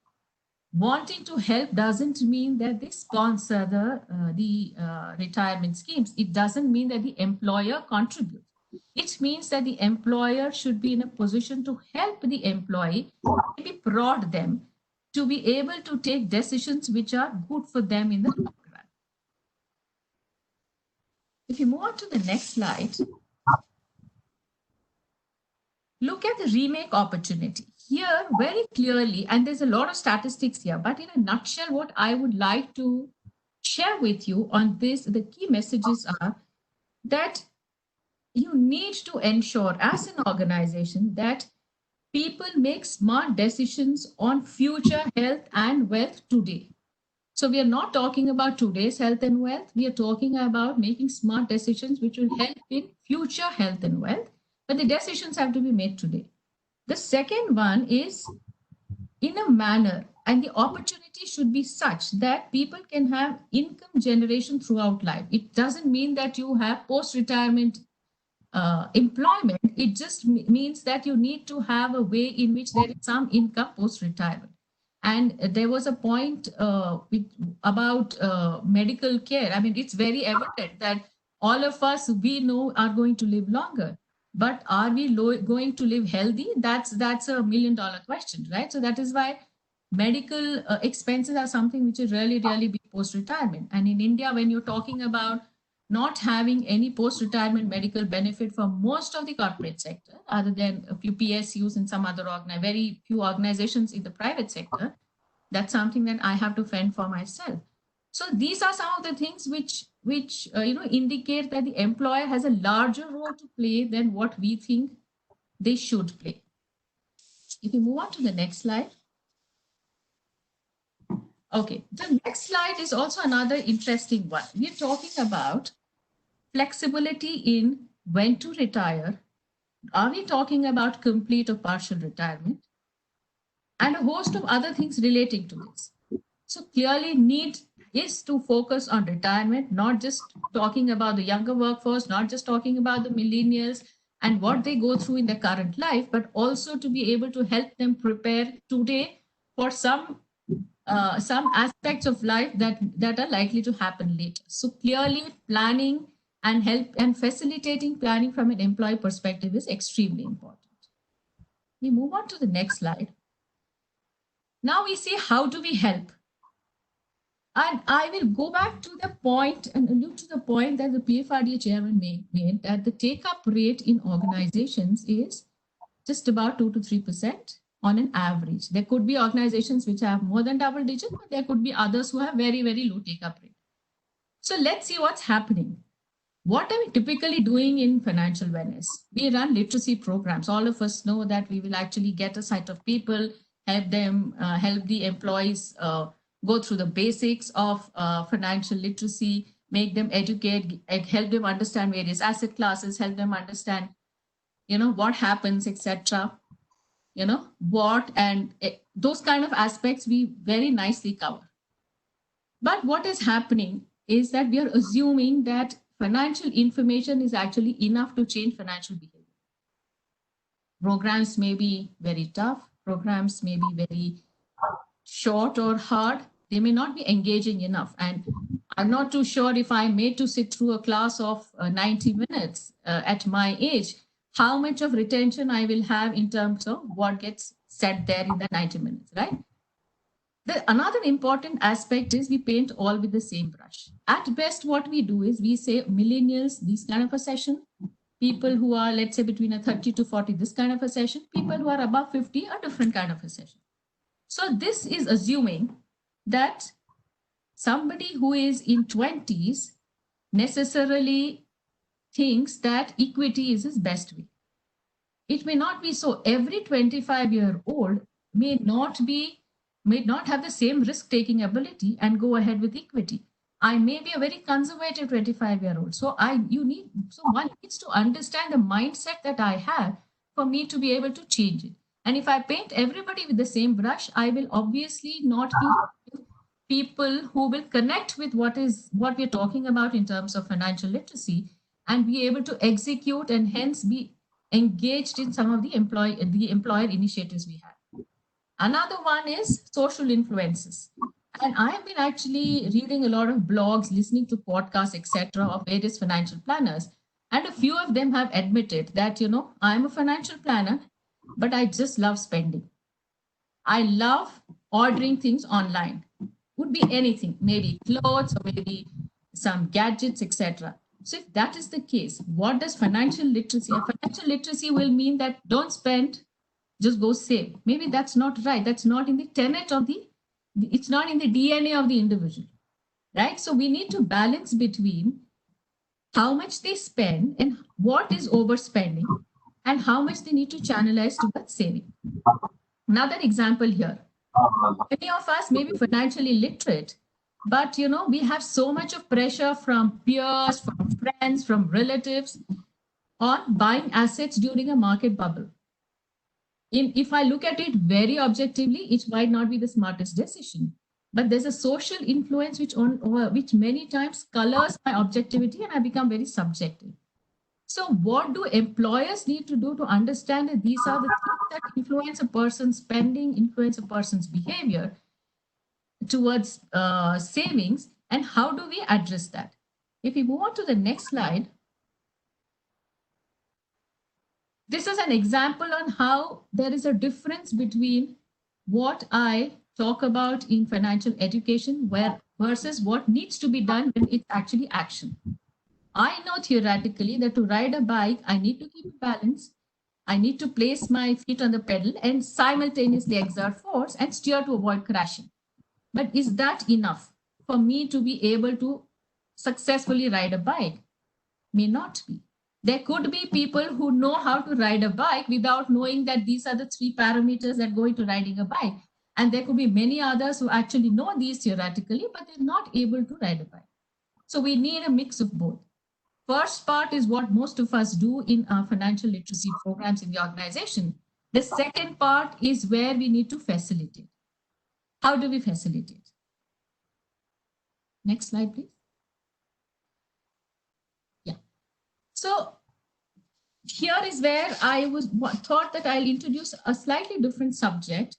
Wanting to help doesn't mean that they sponsor the retirement schemes. It doesn't mean that the employer contributes. It means that the employer should be in a position to help the employee, maybe prod them to be able to take decisions which are good for them in the long run. If you move on to the next slide, look at the remake opportunity. Here, very clearly, and there's a lot of statistics here, but in a nutshell, what I would like to share with you on this, the key messages are that you need to ensure as an organization that people make smart decisions on future health and wealth today. So we are not talking about today's health and wealth. We are talking about making smart decisions which will help in future health and wealth, but the decisions have to be made today. The second one is in a manner, and the opportunity should be such that people can have income generation throughout life. It doesn't mean that you have post-retirement employment. It just means that you need to have a way in which there is some income post-retirement. And there was a point about medical care. I mean, it's very evident that all of us, we know, are going to live longer. But are we going to live healthy? That's $1 million question, right? So that is why medical expenses are something which is really, really big post-retirement. And in India, when you're talking about not having any post-retirement medical benefit for most of the corporate sector, other than a few PSUs and some other very few organizations in the private sector, that's something that I have to fend for myself. So these are some of the things which indicate that the employer has a larger role to play than what we think they should play. If you move on to the next slide. Okay, the next slide is also another interesting one. We are talking about flexibility in when to retire. Are we talking about complete or partial retirement? And a host of other things relating to this. So clearly need is to focus on retirement, not just talking about the younger workforce, not just talking about the millennials and what they go through in their current life, but also to be able to help them prepare today for some aspects of life that are likely to happen later. So clearly planning and help and facilitating planning from an employee perspective is extremely important. We move on to the next slide. Now we see how do we help. And I will go back to the point and allude to the point that the PFRDA chairman made that the take-up rate in organizations is just about 2 to 3% on an average. There could be organizations which have more than double digit, but there could be others who have very, very low take-up rate. So let's see what's happening. What are we typically doing in financial wellness? We run literacy programs. All of us know that we will actually get a set of people, help them, help the employees go through the basics of financial literacy, make them educate, help them understand various asset classes, help them understand, what happens, etc. What and those kind of aspects we very nicely cover. But what is happening is that we are assuming that financial information is actually enough to change financial behavior. Programs may be very tough. Programs may be very short or hard. They may not be engaging enough. And I'm not too sure if I'm made to sit through a class of 90 minutes at my age, how much of retention I will have in terms of what gets said there in the 90 minutes, right? Another important aspect is we paint all with the same brush. At best, what we do is we say millennials, this kind of a session, people who are, let's say, between a 30 to 40, this kind of a session, people who are above 50, a different kind of a session. So this is assuming that somebody who is in 20s necessarily thinks that equity is his best way. It may not be so. Every 25-year-old may not have the same risk-taking ability and go ahead with equity. I may be a very conservative 25-year-old. So one needs to understand the mindset that I have for me to be able to change it. And if I paint everybody with the same brush, I will obviously not be people who will connect with what we're talking about in terms of financial literacy and be able to execute and hence be engaged in some of the employer initiatives we have. Another one is social influences. And I have been actually reading a lot of blogs, listening to podcasts, etc., of various financial planners. And a few of them have admitted that, I'm a financial planner, but I just love spending. I love ordering things online. Would be anything, maybe clothes or maybe some gadgets, etc. So if that is the case, what does financial literacy? Financial literacy will mean that don't spend, just go save. Maybe that's not right. That's not in the tenet of it's not in the DNA of the individual, right? So we need to balance between how much they spend and what is overspending and how much they need to channelize towards saving. Another example here. Many of us may be financially literate, but we have so much of pressure from peers, from friends, from relatives on buying assets during a market bubble. If I look at it very objectively, it might not be the smartest decision, but there's a social influence which many times colors my objectivity and I become very subjective. So what do employers need to do to understand that these are the things that influence a person's spending, influence a person's behavior towards savings, and how do we address that? If we move on to the next slide, this is an example on how there is a difference between what I talk about in financial education versus what needs to be done when it's actually action. I know theoretically that to ride a bike, I need to keep balance. I need to place my feet on the pedal and simultaneously exert force and steer to avoid crashing. But is that enough for me to be able to successfully ride a bike? May not be. There could be people who know how to ride a bike without knowing that these are the 3 parameters that go into riding a bike. And there could be many others who actually know these theoretically, but they're not able to ride a bike. So we need a mix of both. First part is what most of us do in our financial literacy programs in the organization. The second part is where we need to facilitate. How do we facilitate? Next slide, please. Yeah. So here is where I thought that I'll introduce a slightly different subject,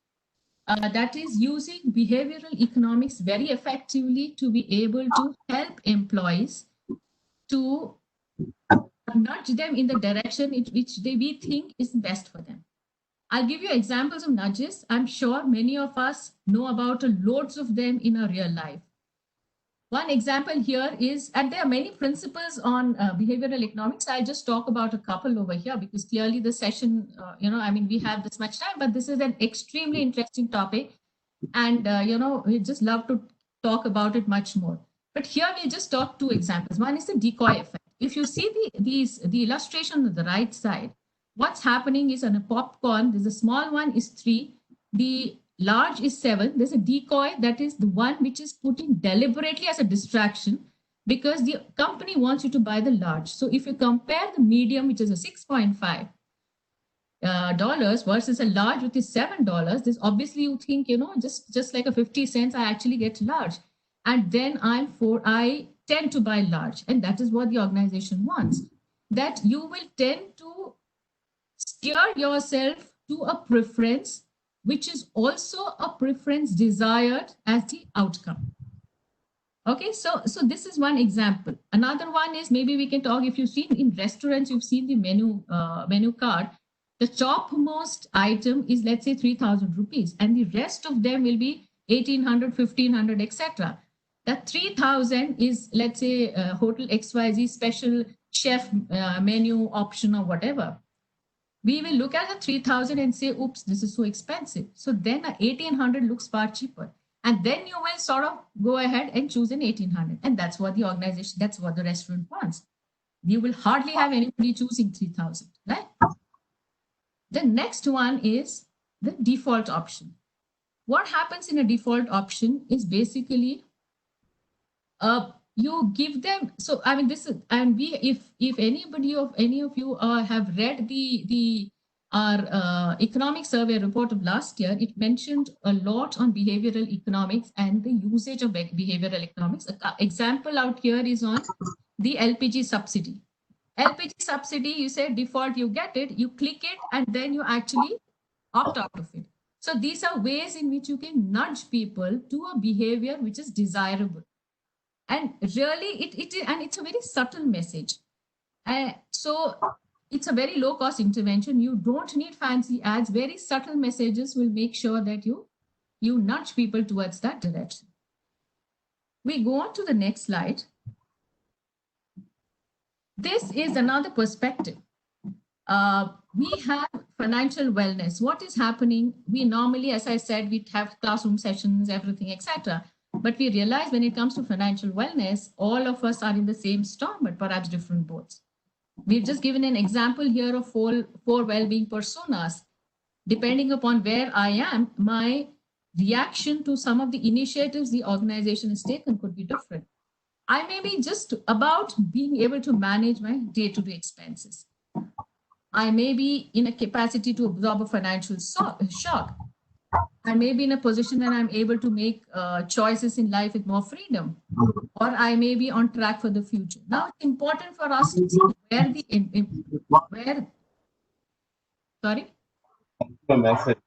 that is using behavioral economics very effectively to be able to help employees to nudge them in the direction which we think is best for them. I'll give you examples of nudges. I'm sure many of us know about loads of them in our real life. One example here is, and there are many principles on behavioral economics. I'll just talk about a couple over here because clearly the session, we have this much time, but this is an extremely interesting topic. And, we just love to talk about it much more. But here we just talk two examples. One is the decoy effect. If you see the illustration on the right side, what's happening is on a popcorn, there's a small one is 3, the large is 7. There's a decoy, that is the one which is putting deliberately as a distraction because the company wants you to buy the large. So if you compare the medium, which is a $6.5 dollars versus a large, which is $7, this obviously you think, just like a 50 cents, I actually get large. And then I tend to buy large. And that is what the organization wants, that you will tend to steer yourself to a preference which is also a preference desired as the outcome. Okay, so this is one example. Another one is, maybe we can talk, if you've seen in restaurants, you've seen the menu card, the topmost item is, let's say, 3,000 rupees, and the rest of them will be 1,800, 1,500, etc. That 3,000 is, let's say, Hotel XYZ special chef menu option or whatever. We will look at the 3,000 and say, oops, this is so expensive. So then a 1,800 looks far cheaper. And then you will sort of go ahead and choose an 1,800. And that's what the organization, that's what the restaurant wants. You will hardly have anybody choosing 3,000, right? The next one is the default option. What happens in a default option is basically, you give them, so I mean, this is, and if anybody of any of you have read our economic survey report of last year, it mentioned a lot on behavioral economics and the usage of behavioral economics. An example out here is on the LPG subsidy. LPG subsidy, you say default, you get it, you click it, and then you actually opt out of it. So these are ways in which you can nudge people to a behavior which is desirable. And really, it's a very subtle message. So it's a very low cost intervention. You don't need fancy ads. Very subtle messages will make sure that you nudge people towards that direction. We go on to the next slide. This is another perspective. We have financial wellness. What is happening? We normally, as I said, we have classroom sessions, everything, etc. But we realize when it comes to financial wellness, all of us are in the same storm, but perhaps different boats. We've just given an example here of four well-being personas. Depending upon where I am, my reaction to some of the initiatives the organization has taken could be different. I may be just about being able to manage my day-to-day expenses. I may be in a capacity to absorb a financial shock. I may be in a position that I'm able to make choices in life with more freedom, or I may be on track for the future. Now, it's important for us to see sorry? The message.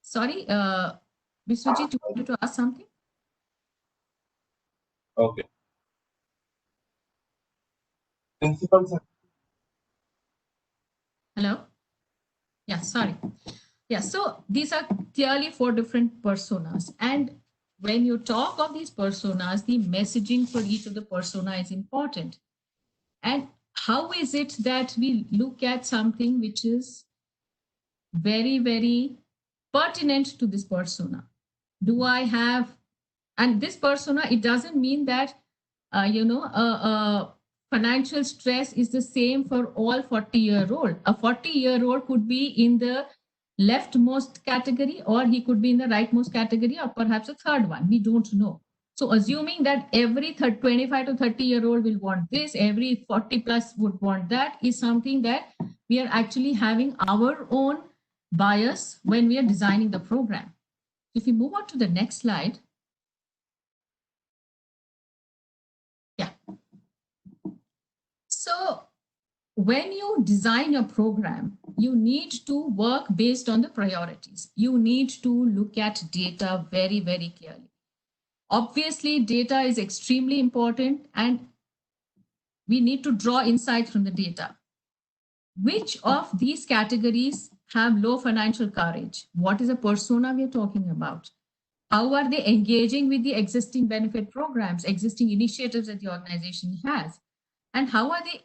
Sorry, Biswajit, you wanted to ask something? Okay. Principles. Hello? Yeah, sorry. Yeah, so these are clearly 4 different personas. And when you talk of these personas, the messaging for each of the persona is important. And how is it that we look at something which is very, very pertinent to this persona? Do I have, and this persona, it doesn't mean that, financial stress is the same for all 40-year-old. A 40-year-old could be in the leftmost category, or he could be in the rightmost category, or perhaps a third one. We don't know. So assuming that every 25 to 30-year-old will want this, every 40 plus would want that, is something that we are actually having our own bias when we are designing the program. If we move on to the next slide. Yeah. So when you design your program, you need to work based on the priorities. You need to look at data very, very clearly. Obviously, data is extremely important, and we need to draw insights from the data. Which of these categories have low financial courage? What is the persona we are talking about? How are they engaging with the existing benefit programs, existing initiatives that the organization has? And how are they,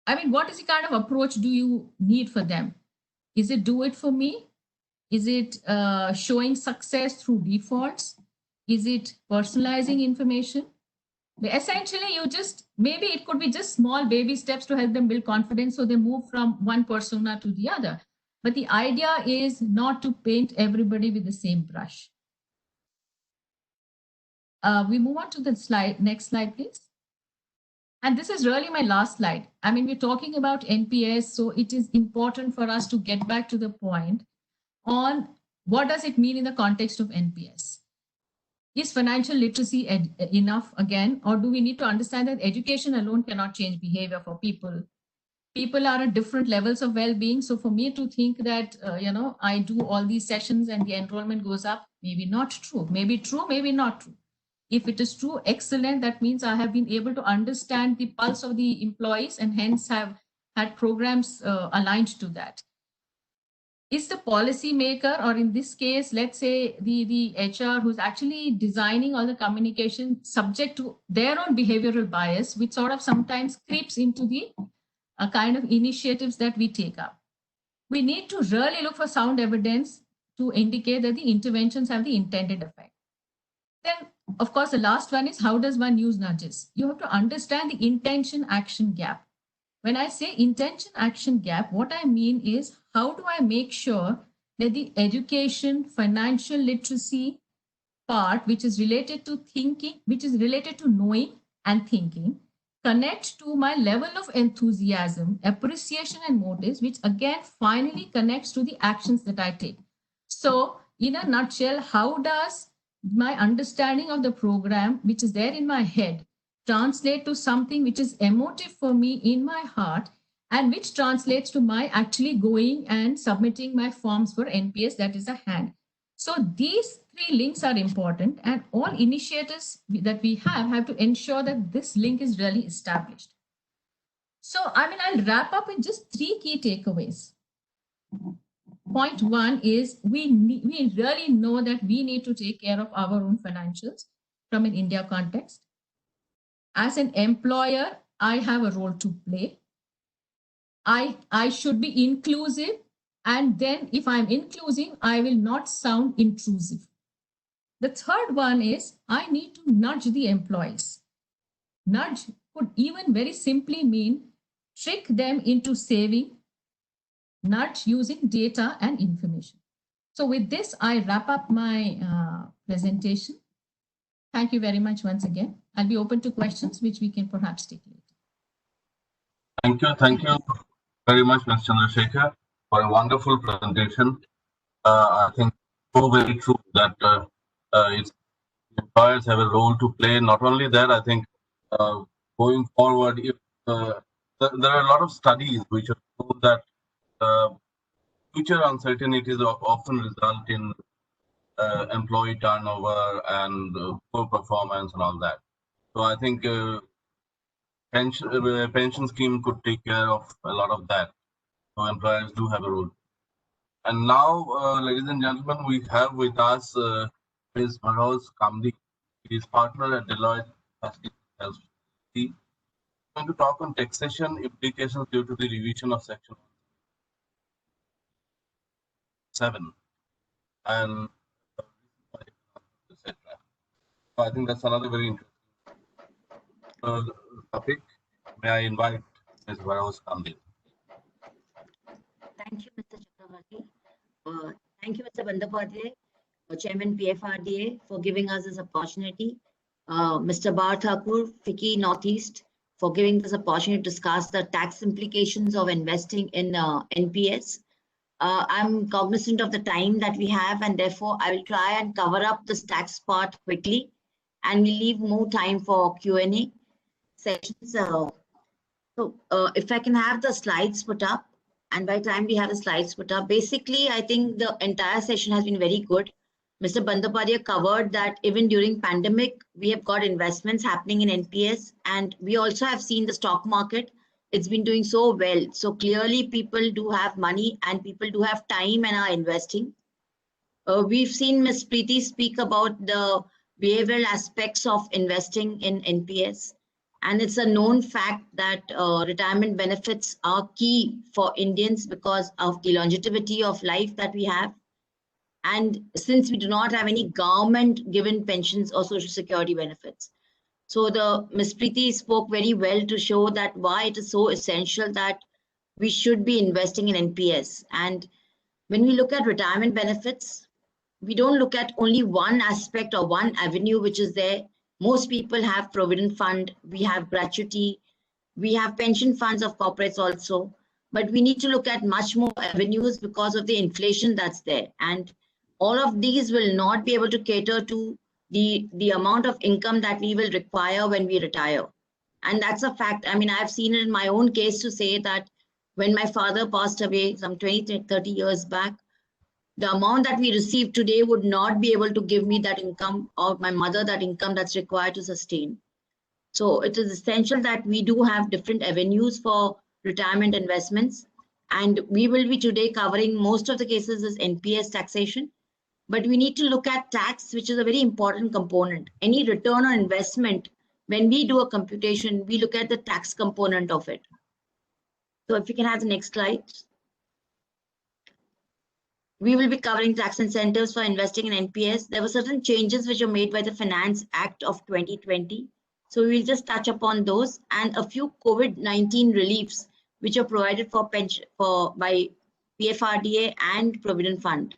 I mean, what is the kind of approach do you need for them? Is it do it for me? Is it showing success through defaults? Is it personalizing information? Essentially, you just, maybe it could be just small baby steps to help them build confidence so they move from one persona to the other. But the idea is not to paint everybody with the same brush. We move on to the slide. Next slide, please. And this is really my last slide. I mean, we're talking about NPS, so it is important for us to get back to the point on what does it mean in the context of NPS. Is financial literacy enough again, or do we need to understand that education alone cannot change behavior for people? People are at different levels of well-being. So for me to think that, I do all these sessions and the enrollment goes up, maybe not true, maybe true, maybe not true. If it is true, excellent. That means I have been able to understand the pulse of the employees and hence have had programs aligned to that. Is the policy maker, or in this case, let's say the HR who's actually designing all the communication, subject to their own behavioral bias, which sort of sometimes creeps into the kind of initiatives that we take up? We need to really look for sound evidence to indicate that the interventions have the intended effect. Then, of course, the last one is, how does one use nudges? You have to understand the intention action gap. When I say intention action gap, what I mean is, how do I make sure that the education, financial literacy part, which is related to thinking, which is related to knowing and thinking, connect to my level of enthusiasm, appreciation, and motives, which again finally connects to the actions that I take. So, in a nutshell, how does my understanding of the program, which is there in my head, translate to something which is emotive for me in my heart, and which translates to my actually going and submitting my forms for NPS, that is a hand. So these three links are important, and all initiatives that we have to ensure that this link is really established. So, I mean, I'll wrap up with just three key takeaways. Point one is we really know that we need to take care of our own financials from an India context. As an employer, I have a role to play. I should be inclusive. And then if I'm inclusive, I will not sound intrusive. The third one is I need to nudge the employees. Nudge could even very simply mean trick them into saving, nudge using data and information. So with this, I wrap up my presentation. Thank you very much once again. I'll be open to questions, which we can perhaps take later. Thank you very much, Ms. Chandrasekhar, for a wonderful presentation. I think so very true that employers have a role to play. Not only that, I think going forward, if there are a lot of studies which have shown that future uncertainties often result in employee turnover and poor performance and all that. So I think pension scheme could take care of a lot of that. So employers do have a role. And now, ladies and gentlemen, we have with us Ms. Maroz Kamdi. She is partner at Deloitte. She's going to talk on taxation implications due to the revision of Section 7. And I think that's another very interesting topic. May I invite Ms. Varos Kamli? Thank you, Mr. Chakravarti. Thank you, Mr. Bandyopadhyay, Chairman PFRDA, for giving us this opportunity. Mr. Bar Thakur, FICCI Northeast, for giving this opportunity to discuss the tax implications of investing in NPS. I'm cognizant of the time that we have, and therefore I will try and cover up this tax part quickly, and we leave more time for Q&A sessions. If I can have the slides put up, and by the time we have the slides put up, basically, I think the entire session has been very good. Mr. Bandyopadhyay covered that even during pandemic, we have got investments happening in NPS, and we also have seen the stock market. It's been doing so well. So clearly people do have money and people do have time and are investing. We've seen Ms. Preeti speak about the behavioral aspects of investing in NPS. And it's a known fact that retirement benefits are key for Indians because of the longevity of life that we have. And since we do not have any government given pensions or social security benefits. So the Ms. Preeti spoke very well to show that why it is so essential that we should be investing in NPS. And when we look at retirement benefits, we don't look at only one aspect or one avenue which is there. Most people have provident fund, we have gratuity, we have pension funds of corporates also, but we need to look at much more avenues because of the inflation that's there. And all of these will not be able to cater to the amount of income that we will require when we retire. And that's a fact. I mean, I've seen it in my own case to say that when my father passed away some 20, 30 years back, the amount that we receive today would not be able to give me that income or my mother that income that's required to sustain. So it is essential that we do have different avenues for retirement investments. And we will be today covering most of the cases as NPS taxation. But we need to look at tax, which is a very important component. Any return on investment, when we do a computation, we look at the tax component of it. So if you can have the next slide. We will be covering tax incentives for investing in NPS. There were certain changes which were made by the Finance Act of 2020. So we'll just touch upon those and a few COVID-19 reliefs which are provided for pension by PFRDA and Provident Fund.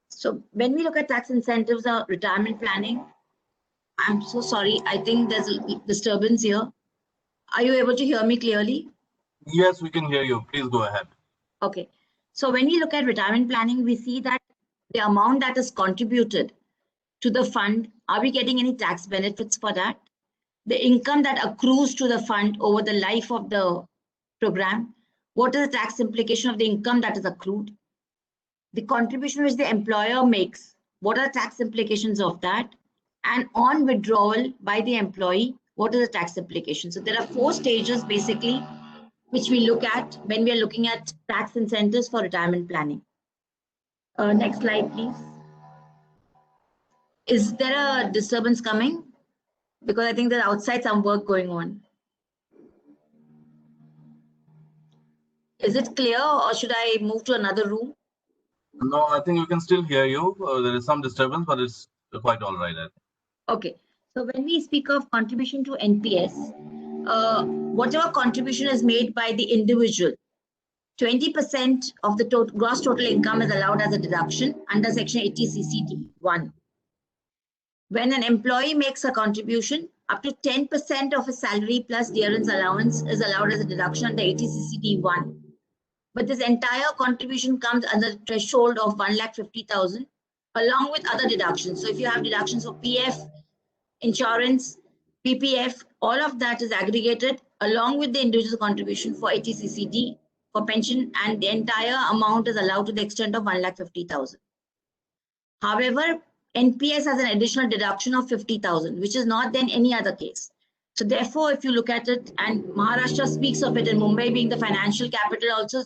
So when we look at tax incentives or retirement planning, I'm so sorry, I think there's a disturbance here. Are you able to hear me clearly? Yes, we can hear you. Please go ahead. Okay. So when we look at retirement planning, we see that the amount that is contributed to the fund, are we getting any tax benefits for that? The income that accrues to the fund over the life of the program, what is the tax implication of the income that is accrued? The contribution which the employer makes, what are the tax implications of that? And on withdrawal by the employee, what is the tax implication? So there are 4 stages basically, which we look at when we are looking at tax incentives for retirement planning. Next slide, please. Is there a disturbance coming? Because I think there's outside some work going on. Is it clear or should I move to another room? No, I think we can still hear you. There is some disturbance, but it's quite all right. I think. Okay. So when we speak of contribution to NPS, whatever contribution is made by the individual, 20% of the gross total income is allowed as a deduction under Section 80 CCD1. When an employee makes a contribution, up to 10% of his salary plus dearness allowance is allowed as a deduction under 80 CCD1. But this entire contribution comes under the threshold of 1,50,000 along with other deductions. So if you have deductions for PF, insurance, PPF, all of that is aggregated along with the individual contribution for 80 CCD for pension, and the entire amount is allowed to the extent of 1,50,000. However, NPS has an additional deduction of 50,000, which is not then any other case. So therefore, if you look at it, and Maharashtra speaks of it, and Mumbai being the financial capital also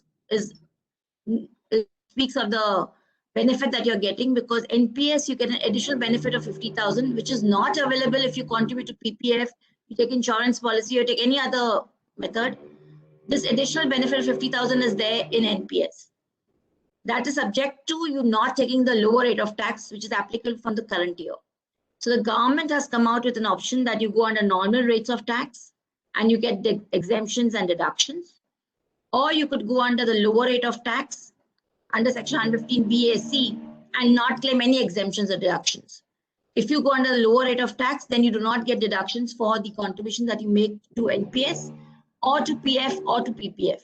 speaks of the benefit that you're getting, because NPS, you get an additional benefit of 50,000, which is not available if you contribute to PPF, you take insurance policy, you take any other method. This additional benefit of 50,000 is there in NPS. That is subject to you not taking the lower rate of tax, which is applicable from the current year. So the government has come out with an option that you go under normal rates of tax and you get the exemptions and deductions, or you could go under the lower rate of tax under section 115 BAC and not claim any exemptions or deductions. If you go under the lower rate of tax, then you do not get deductions for the contribution that you make to NPS or to PF or to PPF.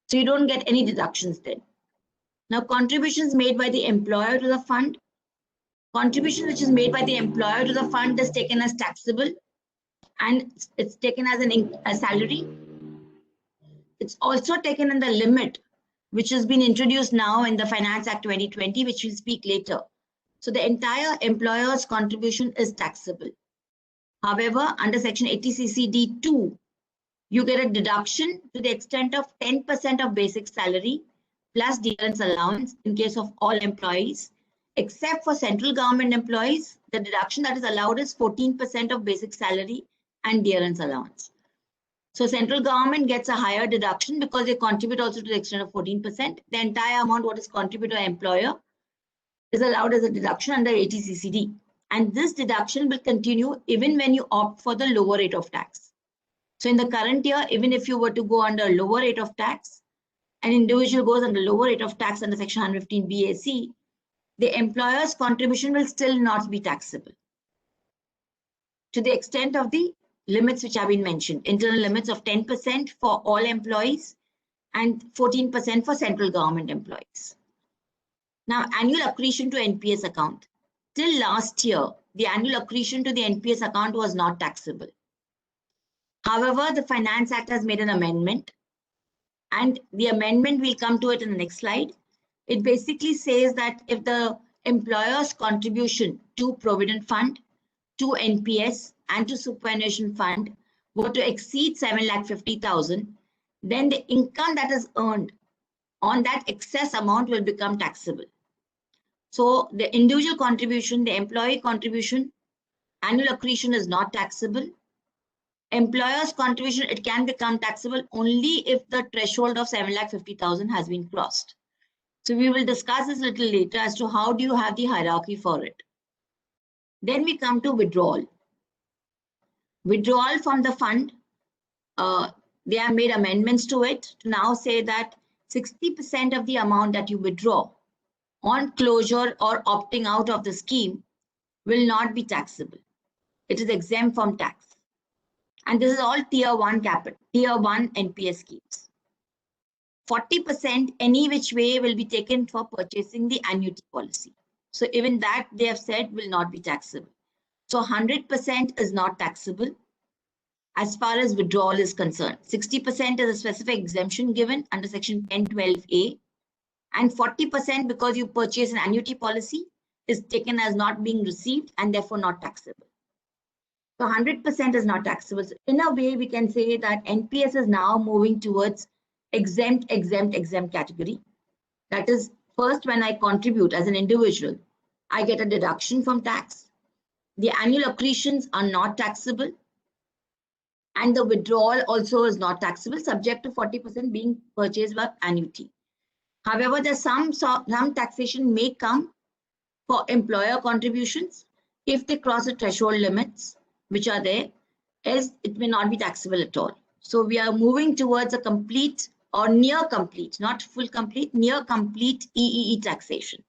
So you don't get any deductions then. Now, contributions made by the employer to the fund. Contribution which is made by the employer to the fund is taken as taxable and it's taken as a salary. It's also taken in the limit which has been introduced now in the Finance Act 2020, which we'll speak later. So the entire employer's contribution is taxable. However, under section 80 CCD 2, you get a deduction to the extent of 10% of basic salary plus dearness allowance in case of all employees, except for central government employees. The deduction that is allowed is 14% of basic salary and dearness allowance. So central government gets a higher deduction because they contribute also to the extent of 14%. The entire amount what is contributed to an employer is allowed as a deduction under 80 CCD. And this deduction will continue even when you opt for the lower rate of tax. So in the current year, even if you were to go under lower rate of tax, an individual goes under lower rate of tax under section 115 BAC, the employer's contribution will still not be taxable to the extent of the limits which have been mentioned, internal limits of 10% for all employees and 14% for central government employees. Now, annual accretion to NPS account. Till last year, the annual accretion to the NPS account was not taxable. However, the Finance Act has made an amendment, and the amendment, we'll come to it in the next slide. It basically says that if the employer's contribution to Provident Fund, to NPS and to Superannuation Fund were to exceed 7,50,000, then the income that is earned on that excess amount will become taxable. So the individual contribution, the employee contribution, annual accretion is not taxable. Employer's contribution, it can become taxable only if the threshold of 7,50,000 has been crossed. So we will discuss this a little later as to how do you have the hierarchy for it. Then we come to withdrawal. Withdrawal from the fund, they have made amendments to it to now say that 60% of the amount that you withdraw on closure or opting out of the scheme will not be taxable. It is exempt from tax. And this is all tier 1 capital, tier 1 NPS schemes. 40% any which way will be taken for purchasing the annuity policy. So even that they have said will not be taxable. So 100% is not taxable as far as withdrawal is concerned. 60% is a specific exemption given under section 1012A, and 40% because you purchase an annuity policy is taken as not being received and therefore not taxable. So 100% is not taxable. So in a way, we can say that NPS is now moving towards exempt category. That is, first, when I contribute as an individual, I get a deduction from tax. The annual accretions are not taxable. And the withdrawal also is not taxable, subject to 40% being purchased by annuity. However, there's some taxation may come for employer contributions if they cross the threshold limits, which are there, else it may not be taxable at all. So we are moving towards a complete or near complete, not full complete, near complete EEE taxation.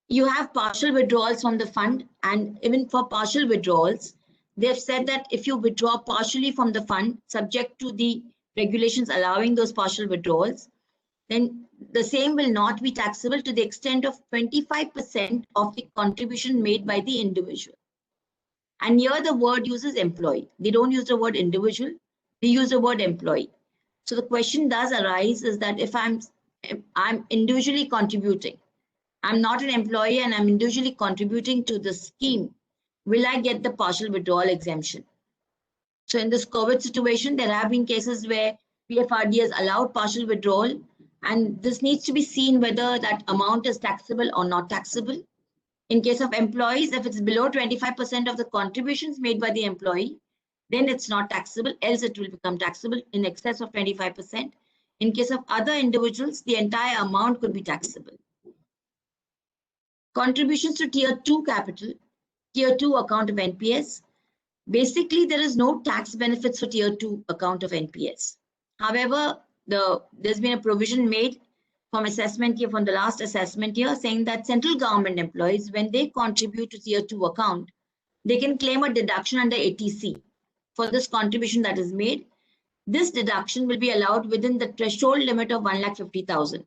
You have partial withdrawals from the fund, and even for partial withdrawals, they've said that if you withdraw partially from the fund, subject to the regulations allowing those partial withdrawals, then the same will not be taxable to the extent of 25% of the contribution made by the individual. And here the word uses employee. They don't use the word individual, they use the word employee. So the question does arise is that if I'm individually contributing, I'm not an employee and I'm individually contributing to the scheme, will I get the partial withdrawal exemption? So in this COVID situation, there have been cases where PFRDA has allowed partial withdrawal, and this needs to be seen whether that amount is taxable or not taxable. In case of employees, if it's below 25% of the contributions made by the employee, then it's not taxable, else it will become taxable in excess of 25%. In case of other individuals, the entire amount could be taxable. Contributions to tier 2 capital. tier 2 account of NPS. Basically, there is no tax benefits for tier 2 account of NPS. However, there's been a provision made from assessment year, from the last assessment year, saying that central government employees, when they contribute to tier 2 account, they can claim a deduction under ATC for this contribution that is made. This deduction will be allowed within the threshold limit of 1,50,000.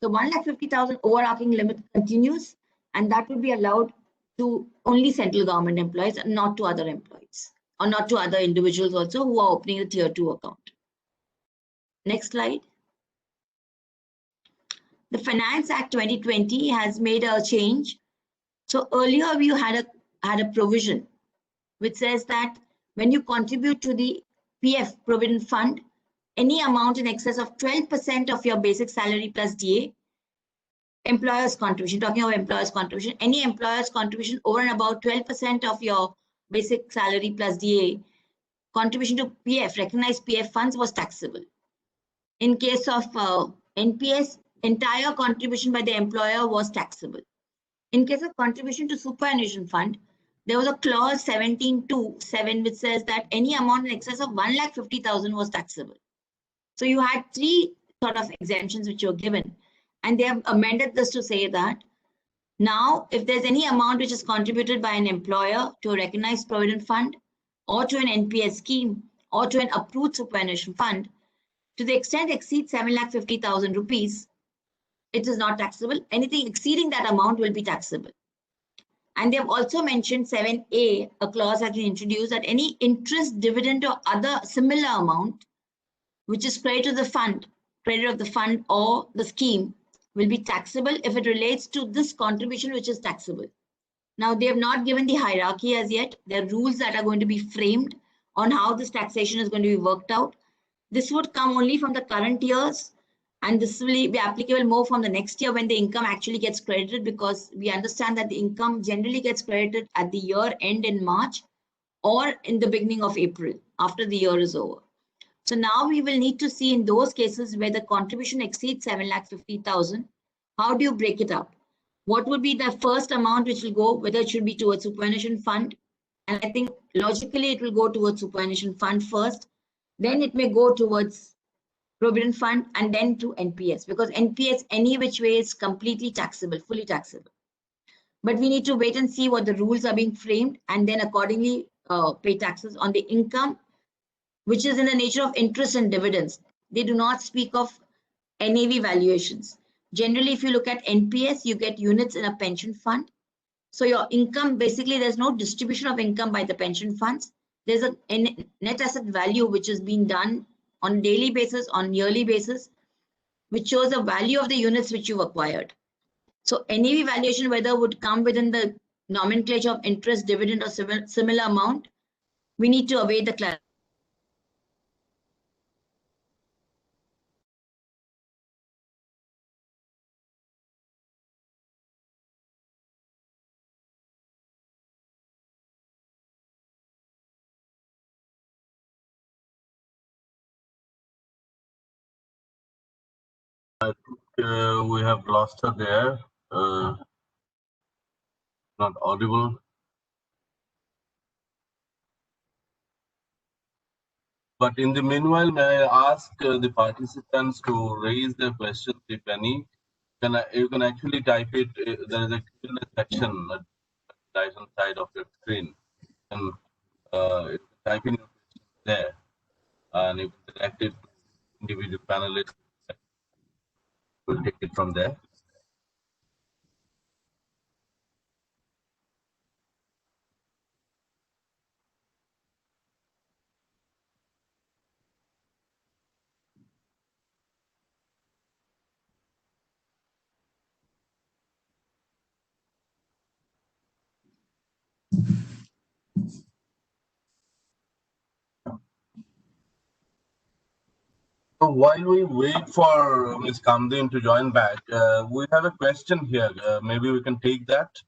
So 1,50,000 overarching limit continues, and that will be allowed to only central government employees and not to other employees, or not to other individuals also who are opening a tier 2 account. Next slide. The Finance Act 2020 has made a change. So earlier we had a provision which says that when you contribute to the PF Provident Fund, any amount in excess of 12% of your basic salary plus DA, employer's contribution, talking about employer's contribution, any employer's contribution over and about 12% of your basic salary plus DA, contribution to PF, recognized PF funds, was taxable. In case of NPS, entire contribution by the employer was taxable. In case of contribution to superannuation fund, there was a clause 17(2)(7) which says that any amount in excess of 1,50,000 was taxable. So you had three sort of exemptions which were given, and they have amended this to say that now if there's any amount which is contributed by an employer to a recognized provident fund or to an NPS scheme or to an approved superannuation fund, to the extent exceeds 7,50,000 rupees, it is not taxable. Anything exceeding that amount will be taxable. And they have also mentioned 7A, a clause has been introduced that any interest, dividend, or other similar amount which is credit to the fund, credit of the fund or the scheme, will be taxable if it relates to this contribution which is taxable. Now, they have not given the hierarchy as yet. There are rules that are going to be framed on how this taxation is going to be worked out. This would come only from the current years, and this will be applicable more from the next year when the income actually gets credited, because we understand that the income generally gets credited at the year end in March or in the beginning of April after the year is over. So now we will need to see in those cases where the contribution exceeds 7,50,000, how do you break it up? What would be the first amount which will go, whether it should be towards superannuation fund? And I think logically it will go towards superannuation fund first, then it may go towards provident fund, and then to NPS, because NPS any which way is completely taxable, fully taxable. But we need to wait and see what the rules are being framed, and then accordingly pay taxes on the income which is in the nature of interest and dividends. They do not speak of NAV valuations. Generally, if you look at NPS, you get units in a pension fund. So your income, basically, there's no distribution of income by the pension funds. There's a net asset value which is being done on daily basis, on yearly basis, which shows the value of the units which you've acquired. So NAV valuation, whether would come within the nomenclature of interest, dividend, or similar amount, we need to await the clarification. We have lost her there. Not audible. But in the meanwhile, may I ask the participants to raise their questions, if any. You can actually type it. There is a Q&A section at the right hand side of your screen. And type in your questions there, and you can direct it to individual panelists. We'll take it from there. So while we wait for Ms. Kamdin to join back, we have a question here. Maybe we can take that.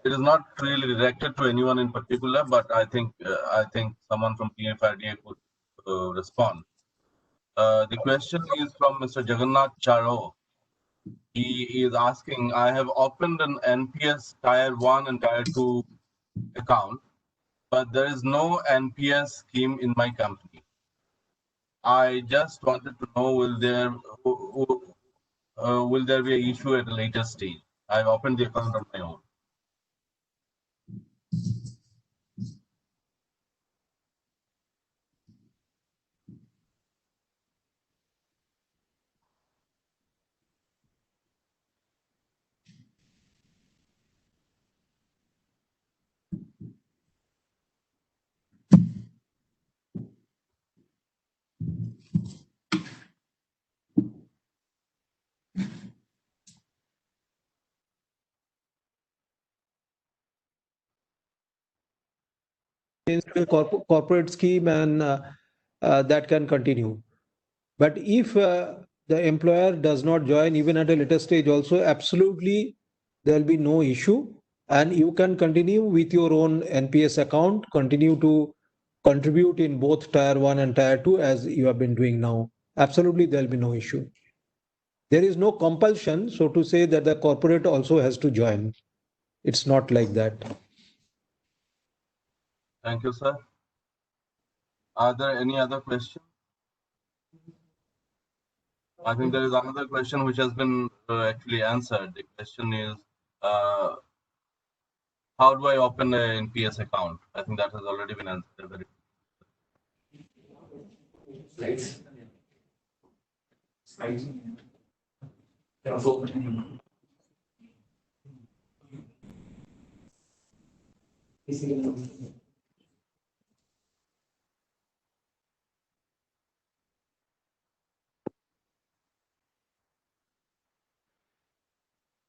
It is not really directed to anyone in particular, but I think someone from PFRDA could respond. The question is from Mr. Jagannath Charo. He is asking, I have opened an NPS Tier 1 and Tier 2 account, but there is no NPS scheme in my company. I just wanted to know, will there be an issue at a later stage? I've opened the account on my own. Corporate scheme, and that can continue. But if the employer does not join even at a later stage also, absolutely there will be no issue. And you can continue with your own NPS account, continue to contribute in both Tier 1 and Tier 2 as you have been doing now. Absolutely, there will be no issue. There is no compulsion, so to say, that the corporate also has to join. It's not like that. Thank you, sir. Are there any other questions? I think there is another question which has been actually answered. The question is, how do I open an NPS account? I think that has already been answered. Slides. Slides.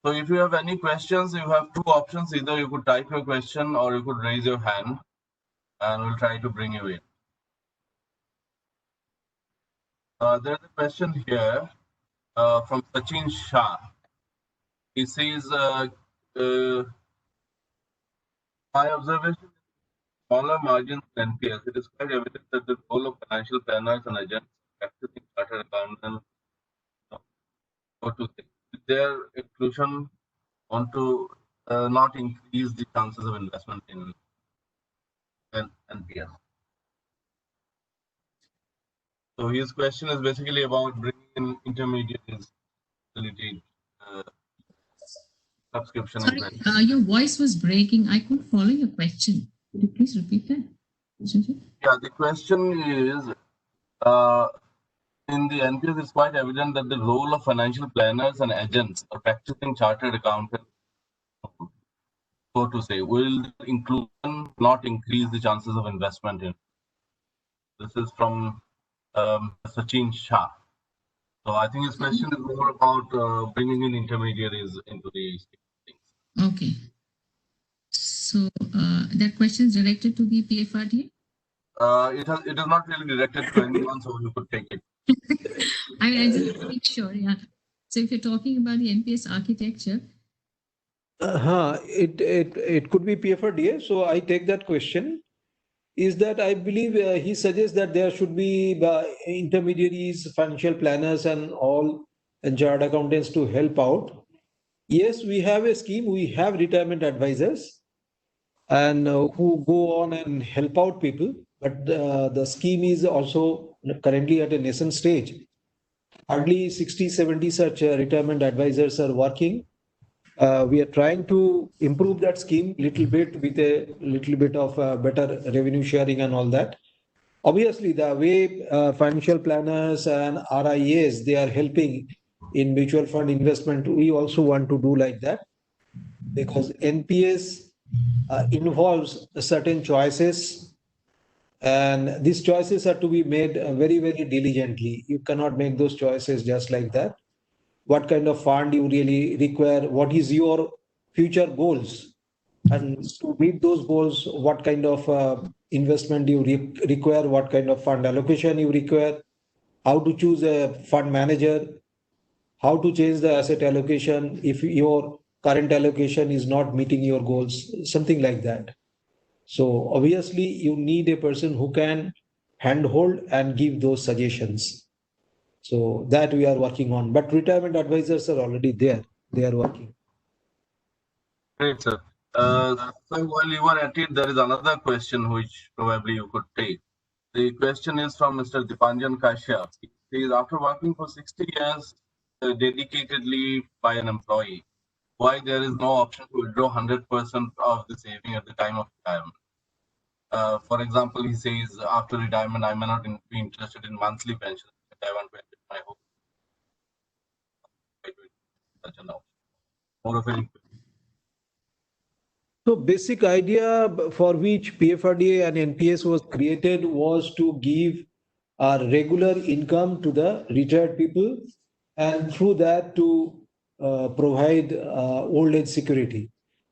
So if you have any questions, you have two options. Either you could type your question or you could raise your hand and we'll try to bring you in. There's a question here from Sachin Shah. He says, my observation is smaller margins in NPS. It is quite evident that the role of financial planners and agents practicing chartered accountants, so to say, their inclusion want to not increase the chances of investment in NPS. So his question is basically about bringing in intermediaries, subscription. Sorry, your voice was breaking. I couldn't follow your question. Could you please repeat that? Yeah, the question is, in the NPS, it's quite evident that the role of financial planners and agents or practicing chartered accountants, so to say, will inclusion not increase the chances of investment in? This is from Sachin Shah. So I think his question is more about bringing in intermediaries into these things. Okay. So that question is directed to the PFRDA? It is not really directed to anyone, so you could take it. I just want to make sure, yeah. So if you're talking about the NPS architecture. It could be PFRDA. So I take that question. Is that I believe he suggests that there should be intermediaries, financial planners, and all chartered accountants to help out. Yes, we have a scheme. We have retirement advisors and who go on and help out people. But the scheme is also currently at a nascent stage. Hardly 60, 70 such retirement advisors are working. We are trying to improve that scheme a little bit with a little bit of better revenue sharing and all that. Obviously, the way financial planners and RIAs, they are helping in mutual fund investment, we also want to do like that, because NPS involves certain choices, and these choices are to be made very, very diligently. You cannot make those choices just like that. What kind of fund you really require, what is your future goals, and to meet those goals, what kind of investment you require, what kind of fund allocation you require, how to choose a fund manager, how to change the asset allocation if your current allocation is not meeting your goals, something like that. So obviously you need a person who can handhold and give those suggestions. So that we are working on. But retirement advisors are already there. They are working. Great, sir. So while you were at it, there is another question which probably you could take. The question is from Mr. Dipanjan Kashyap. He says, after working for 60 years dedicatedly by an employee, why there is no option to withdraw 100% of the saving at the time of retirement? For example, he says, after retirement, I may not be interested in monthly pension, but I want to edit my whole such an option. More of a So basic idea for which PFRDA and NPS was created was to give a regular income to the retired people, and through that to provide old age security.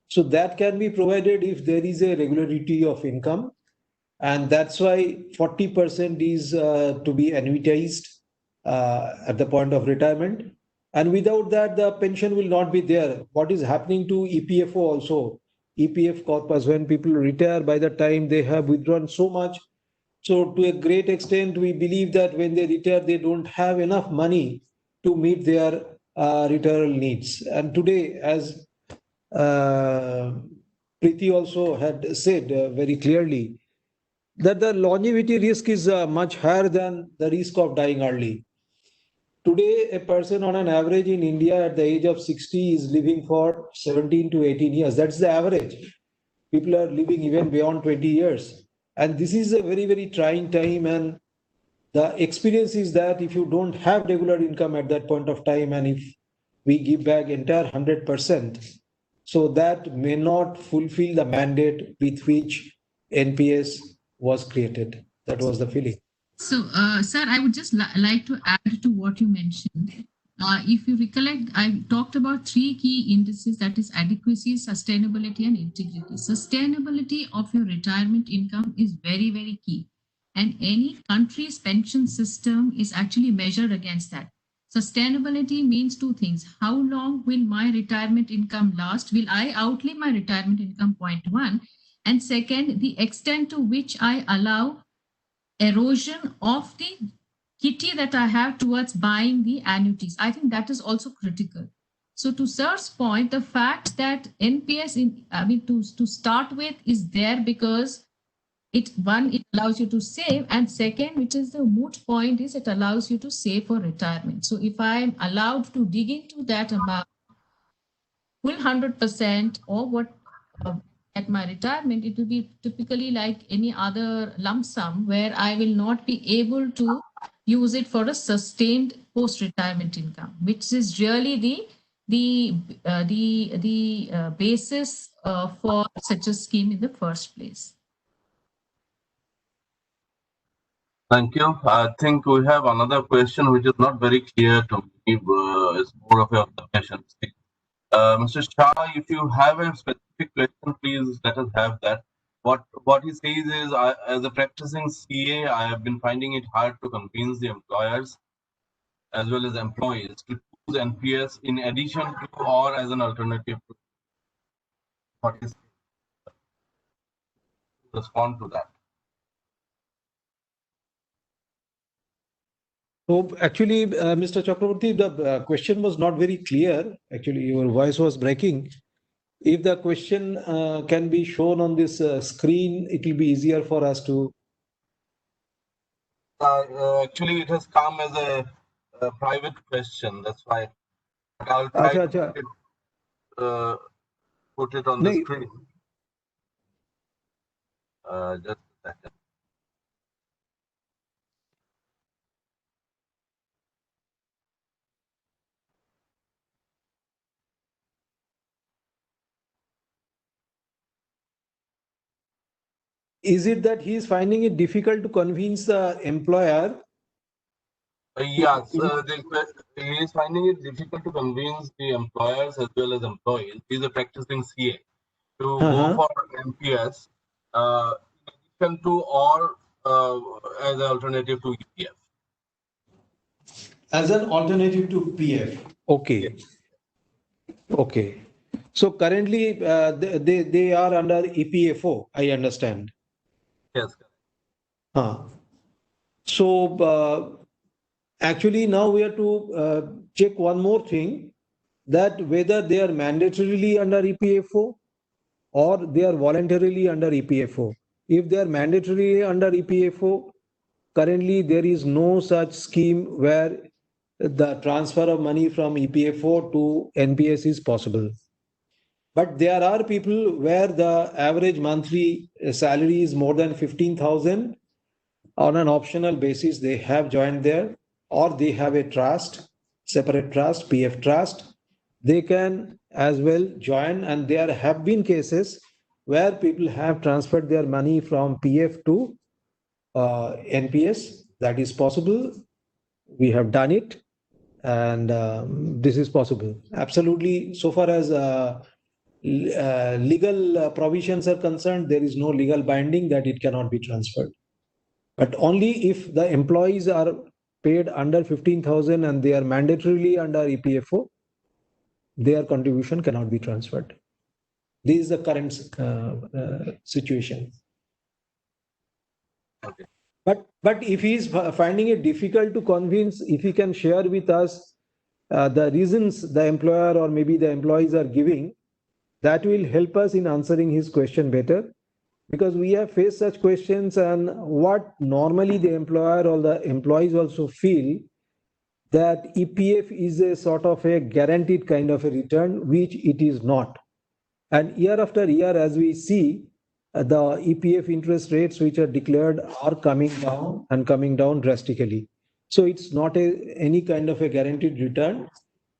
So that can be provided if there is a regularity of income, and that's why 40% is to be annuitized at the point of retirement. And without that, the pension will not be there. What is happening to EPFO also? EPF corpus, when people retire, by the time they have withdrawn so much. So to a great extent, we believe that when they retire, they don't have enough money to meet their retirement needs. And today, as Preeti also had said very clearly, that the longevity risk is much higher than the risk of dying early. Today, a person on an average in India at the age of 60 is living for 17 to 18 years. That's the average. People are living even beyond 20 years. And this is a very, very trying time. And the experience is that if you don't have regular income at that point of time, and if we give back entire 100%, so that may not fulfill the mandate with which NPS was created. That was the feeling. So, sir, I would just like to add to what you mentioned. If you recollect, I talked about three key indices, that is adequacy, sustainability, and integrity. Sustainability of your retirement income is very, very key. And any country's pension system is actually measured against that. Sustainability means two things. How long will my retirement income last? Will I outlive my retirement income? Point one. And second, the extent to which I allow erosion of the kitty that I have towards buying the annuities. I think that is also critical. So to Sir's point, the fact that NPS to start with is there because it allows you to save, and second, which is the moot point, is it allows you to save for retirement. So if I am allowed to dig into that amount, full 100% or what at my retirement, it will be typically like any other lump sum where I will not be able to use it for a sustained post-retirement income, which is really the basis for such a scheme in the first place. Thank you. I think we have another question which is not very clear to me. It's more of a observation. Mr. Shah, if you have a specific question, please let us have that. What he says is, as a practicing CA, I have been finding it hard to convince the employers as well as employees to choose NPS in addition to or as an alternative to what is respond to that. So actually, Mr. Chakraborty, the question was not very clear. Actually, your voice was breaking. If the question can be shown on this screen, it will be easier for us to. Actually, it has come as a private question. That's why I'll try to put it on the screen. Just a second. Is it that he is finding it difficult to convince the employer? Yes, he is finding it difficult to convince the employers as well as employees. He is a practicing CA to go for NPS in addition to or as an alternative to EPF. As an alternative to PF. Okay. Okay. So currently they are under EPFO, I understand. Yes. So Actually, now we have to check one more thing, that whether they are mandatorily under EPFO or they are voluntarily under EPFO. If they are mandatorily under EPFO, currently there is no such scheme where the transfer of money from EPFO to NPS is possible. But there are people where the average monthly salary is more than 15,000. On an optional basis, they have joined there, or they have a trust, separate trust, PF trust. They can as well join, and there have been cases where people have transferred their money from PF to NPS. That is possible. We have done it, and this is possible. Absolutely. So far as legal provisions are concerned, there is no legal binding that it cannot be transferred. But only if the employees are paid under 15,000 and they are mandatorily under EPFO, their contribution cannot be transferred. This is the current situation. Okay. But if he is finding it difficult to convince, if he can share with us the reasons the employer or maybe the employees are giving, that will help us in answering his question better. Because we have faced such questions, and what normally the employer or the employees also feel, that EPF is a sort of a guaranteed kind of a return, which it is not. And year after year, as we see, the EPF interest rates which are declared are coming down and coming down drastically. So it's not any kind of a guaranteed return.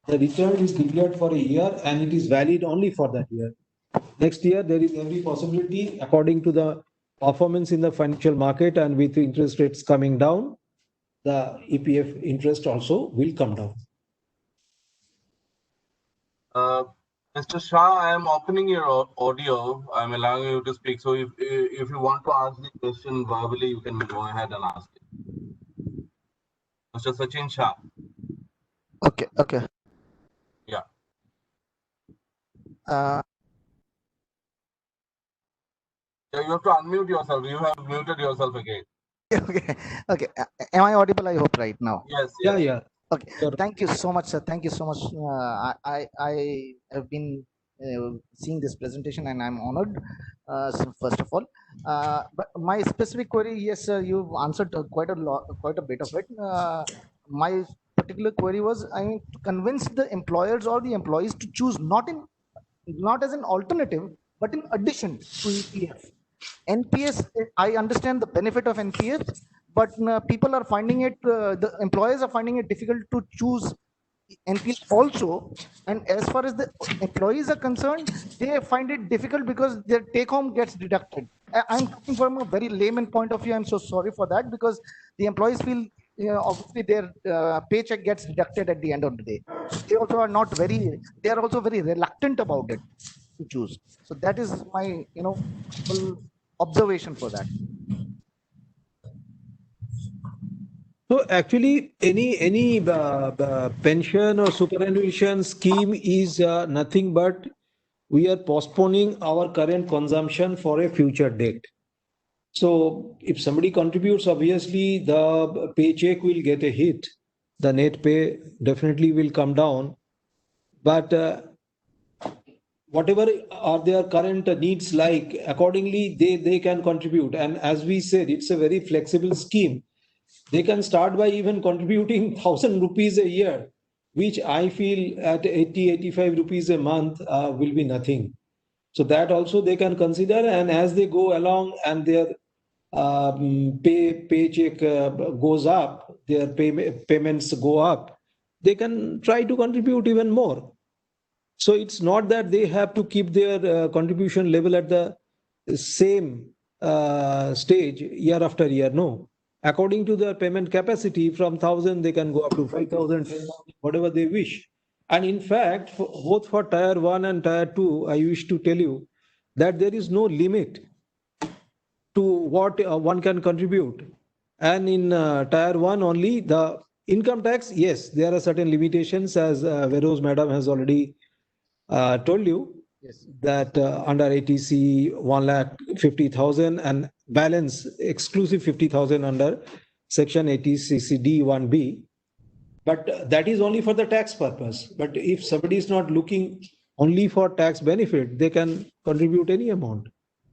The return is declared for a year and it is valid only for that year. Next year, there is every possibility, according to the performance in the financial market and with interest rates coming down, the EPF interest also will come down. Mr. Shah, I am opening your audio. I'm allowing you to speak. So if you want to ask the question verbally, you can go ahead and ask it. Mr. Sachin Shah. Okay. Yeah. Yeah, you have to unmute yourself. You have muted yourself again. Okay. Am I audible? I hope right now. Yes. Yeah. Okay. Thank you so much, sir. Thank you so much. I have been seeing this presentation and I'm honored. So first of all, but my specific query, yes, sir, you've answered quite a bit of it. My particular query was, I mean, to convince the employers or the employees to choose not as an alternative, but in addition to EPF. NPS, I understand the benefit of NPS, but people are finding it, the employers are finding it difficult to choose NPS also. And as far as the employees are concerned, they find it difficult because their take home gets deducted. I'm talking from a very layman point of view. I'm so sorry for that, because the employees feel, obviously their paycheck gets deducted at the end of the day. They also are they are also very reluctant about it to choose. So that is my, full observation for that. So actually, any pension or superannuation scheme is nothing but we are postponing our current consumption for a future date. So if somebody contributes, obviously the paycheck will get a hit. The net pay definitely will come down. But whatever are their current needs like, accordingly they can contribute. And as we said, it's a very flexible scheme. They can start by even contributing 1,000 rupees a year, which I feel at 80-85 rupees a month will be nothing. So that also they can consider, and as they go along and their paycheck goes up, their payments go up, they can try to contribute even more. So it's not that they have to keep their contribution level at the same stage year after year. No. According to their payment capacity, from 1,000, they can go up to 5,000, 10,000, whatever they wish. And in fact, both for Tier 1 and Tier 2, I wish to tell you that there is no limit to what one can contribute. And in Tier 1 only, the income tax, yes, there are certain limitations, as Veroz Madam has already told you. Yes. That under ATC 1,50,000 and balance exclusive 50,000 under Section ATCC D1B. But that is only for the tax purpose. But if somebody is not looking only for tax benefit, they can contribute any amount.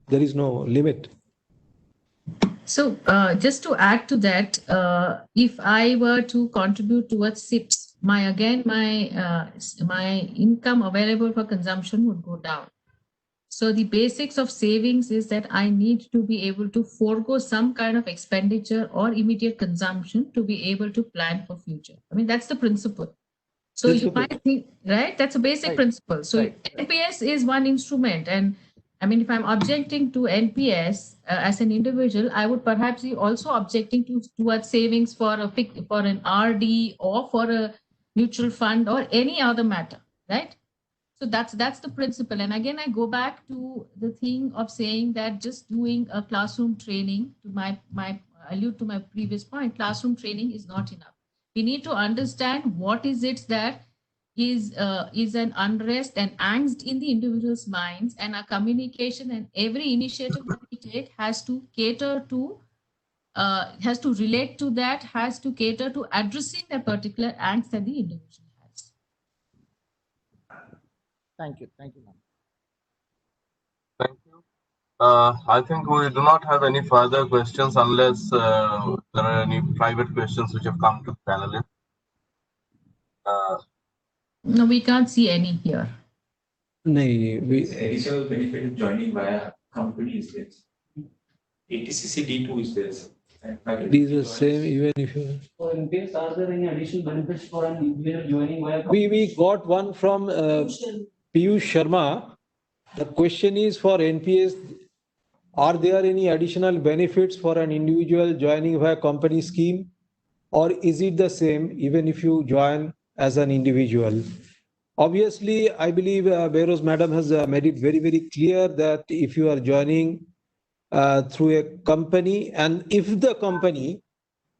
There is no limit. So just to add to that, if I were to contribute towards SIPs, my income available for consumption would go down. So the basics of savings is that I need to be able to forego some kind of expenditure or immediate consumption to be able to plan for future. I mean, that's the principle. So you Principle. might think, right? That's a basic Right. principle. So Right. NPS is one instrument. And I mean, if I'm objecting to NPS as an individual, I would perhaps be also objecting towards savings for an RD or for a mutual fund or any other matter, right? So that's the principle. And again, I go back to the thing of saying that just doing a classroom training, to my allude to my previous point, classroom training is not enough. We need to understand what is it that is an unrest and angst in the individual's minds, and our communication and every initiative that we take has to cater to has to relate to that, has to cater to addressing the particular angst that the individual has. Thank you. Thank you, ma'am. Thank you. I think we do not have any further questions unless there are any private questions which have come to the panelists. No, we can't see any here. Nahi, Additional benefit in joining via company is there. ATCC D2 is there. it is the same even if you. So in case, are there any additional benefits for an individual joining via? We got one from Piyush Sharma. The question is for NPS, are there any additional benefits for an individual joining via company scheme, or is it the same even if you join as an individual? Obviously, I believe Behrouz Madam has made it very, very clear that if you are joining through a company, and if the company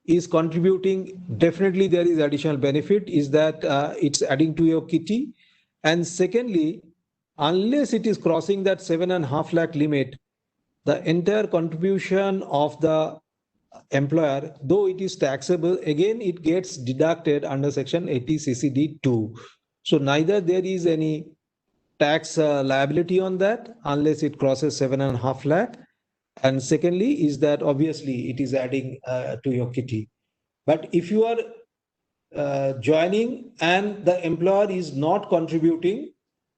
is contributing, definitely there is additional benefit, is that it's adding to your kitty. And secondly, unless it is crossing that 7.5 lakh limit, the entire contribution of the employer, though it is taxable, again it gets deducted under section 80 CCD 2. So neither there is any tax liability on that unless it crosses 7.5 lakh. And secondly is that obviously it is adding to your kitty. But if you are joining and the employer is not contributing,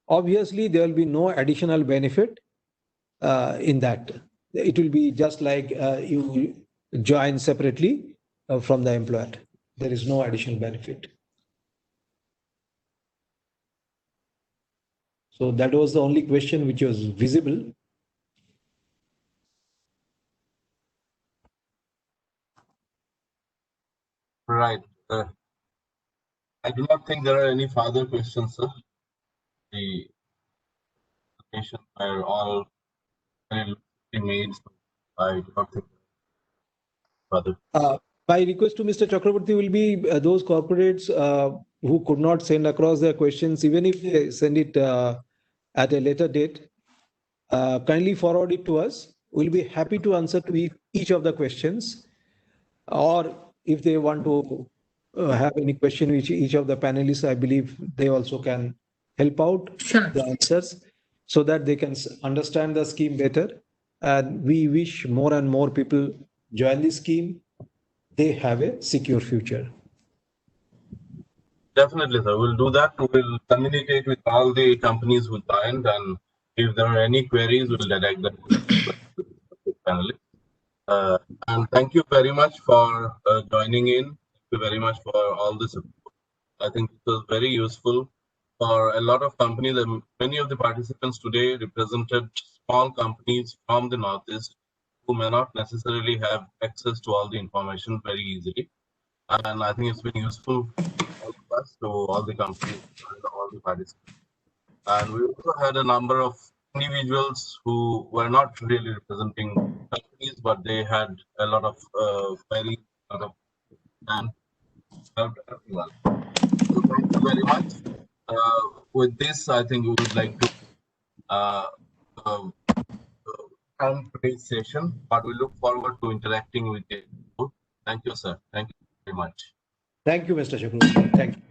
obviously there will be no additional benefit in that. It will be just like you join separately from the employer. There is no additional benefit. So that was the only question which was visible. Right. I do not think there are any further questions, sir. The questions are all very made. So I do not think further. My request to Mr. Chakraborty will be those corporates who could not send across their questions, even if they send it at a later date, kindly forward it to us. We'll be happy to answer to each of the questions. Or if they want to have any question which each of the panelists, I believe they also can help out Sure. the answers so that they can understand the scheme better. And we wish more and more people join the scheme. They have a secure future. Definitely, sir. We'll do that. We'll communicate with all the companies who joined, and if there are any queries, we'll direct them to the panelists. And thank you very much for joining in. Thank you very much for all this support. I think it was very useful for a lot of companies. And many of the participants today represented small companies from the Northeast who may not necessarily have access to all the information very easily. And I think it's been useful for all of us, to all the companies and all the participants. And we also had a number of individuals who were not really representing companies, but they had a lot of very lot of and helped everyone. So thank you very much. With this, I think we would like to end today's session, but we look forward to interacting with you. Thank you, sir. Thank you very much. Thank you, Mr. Chakravarti. Thank you.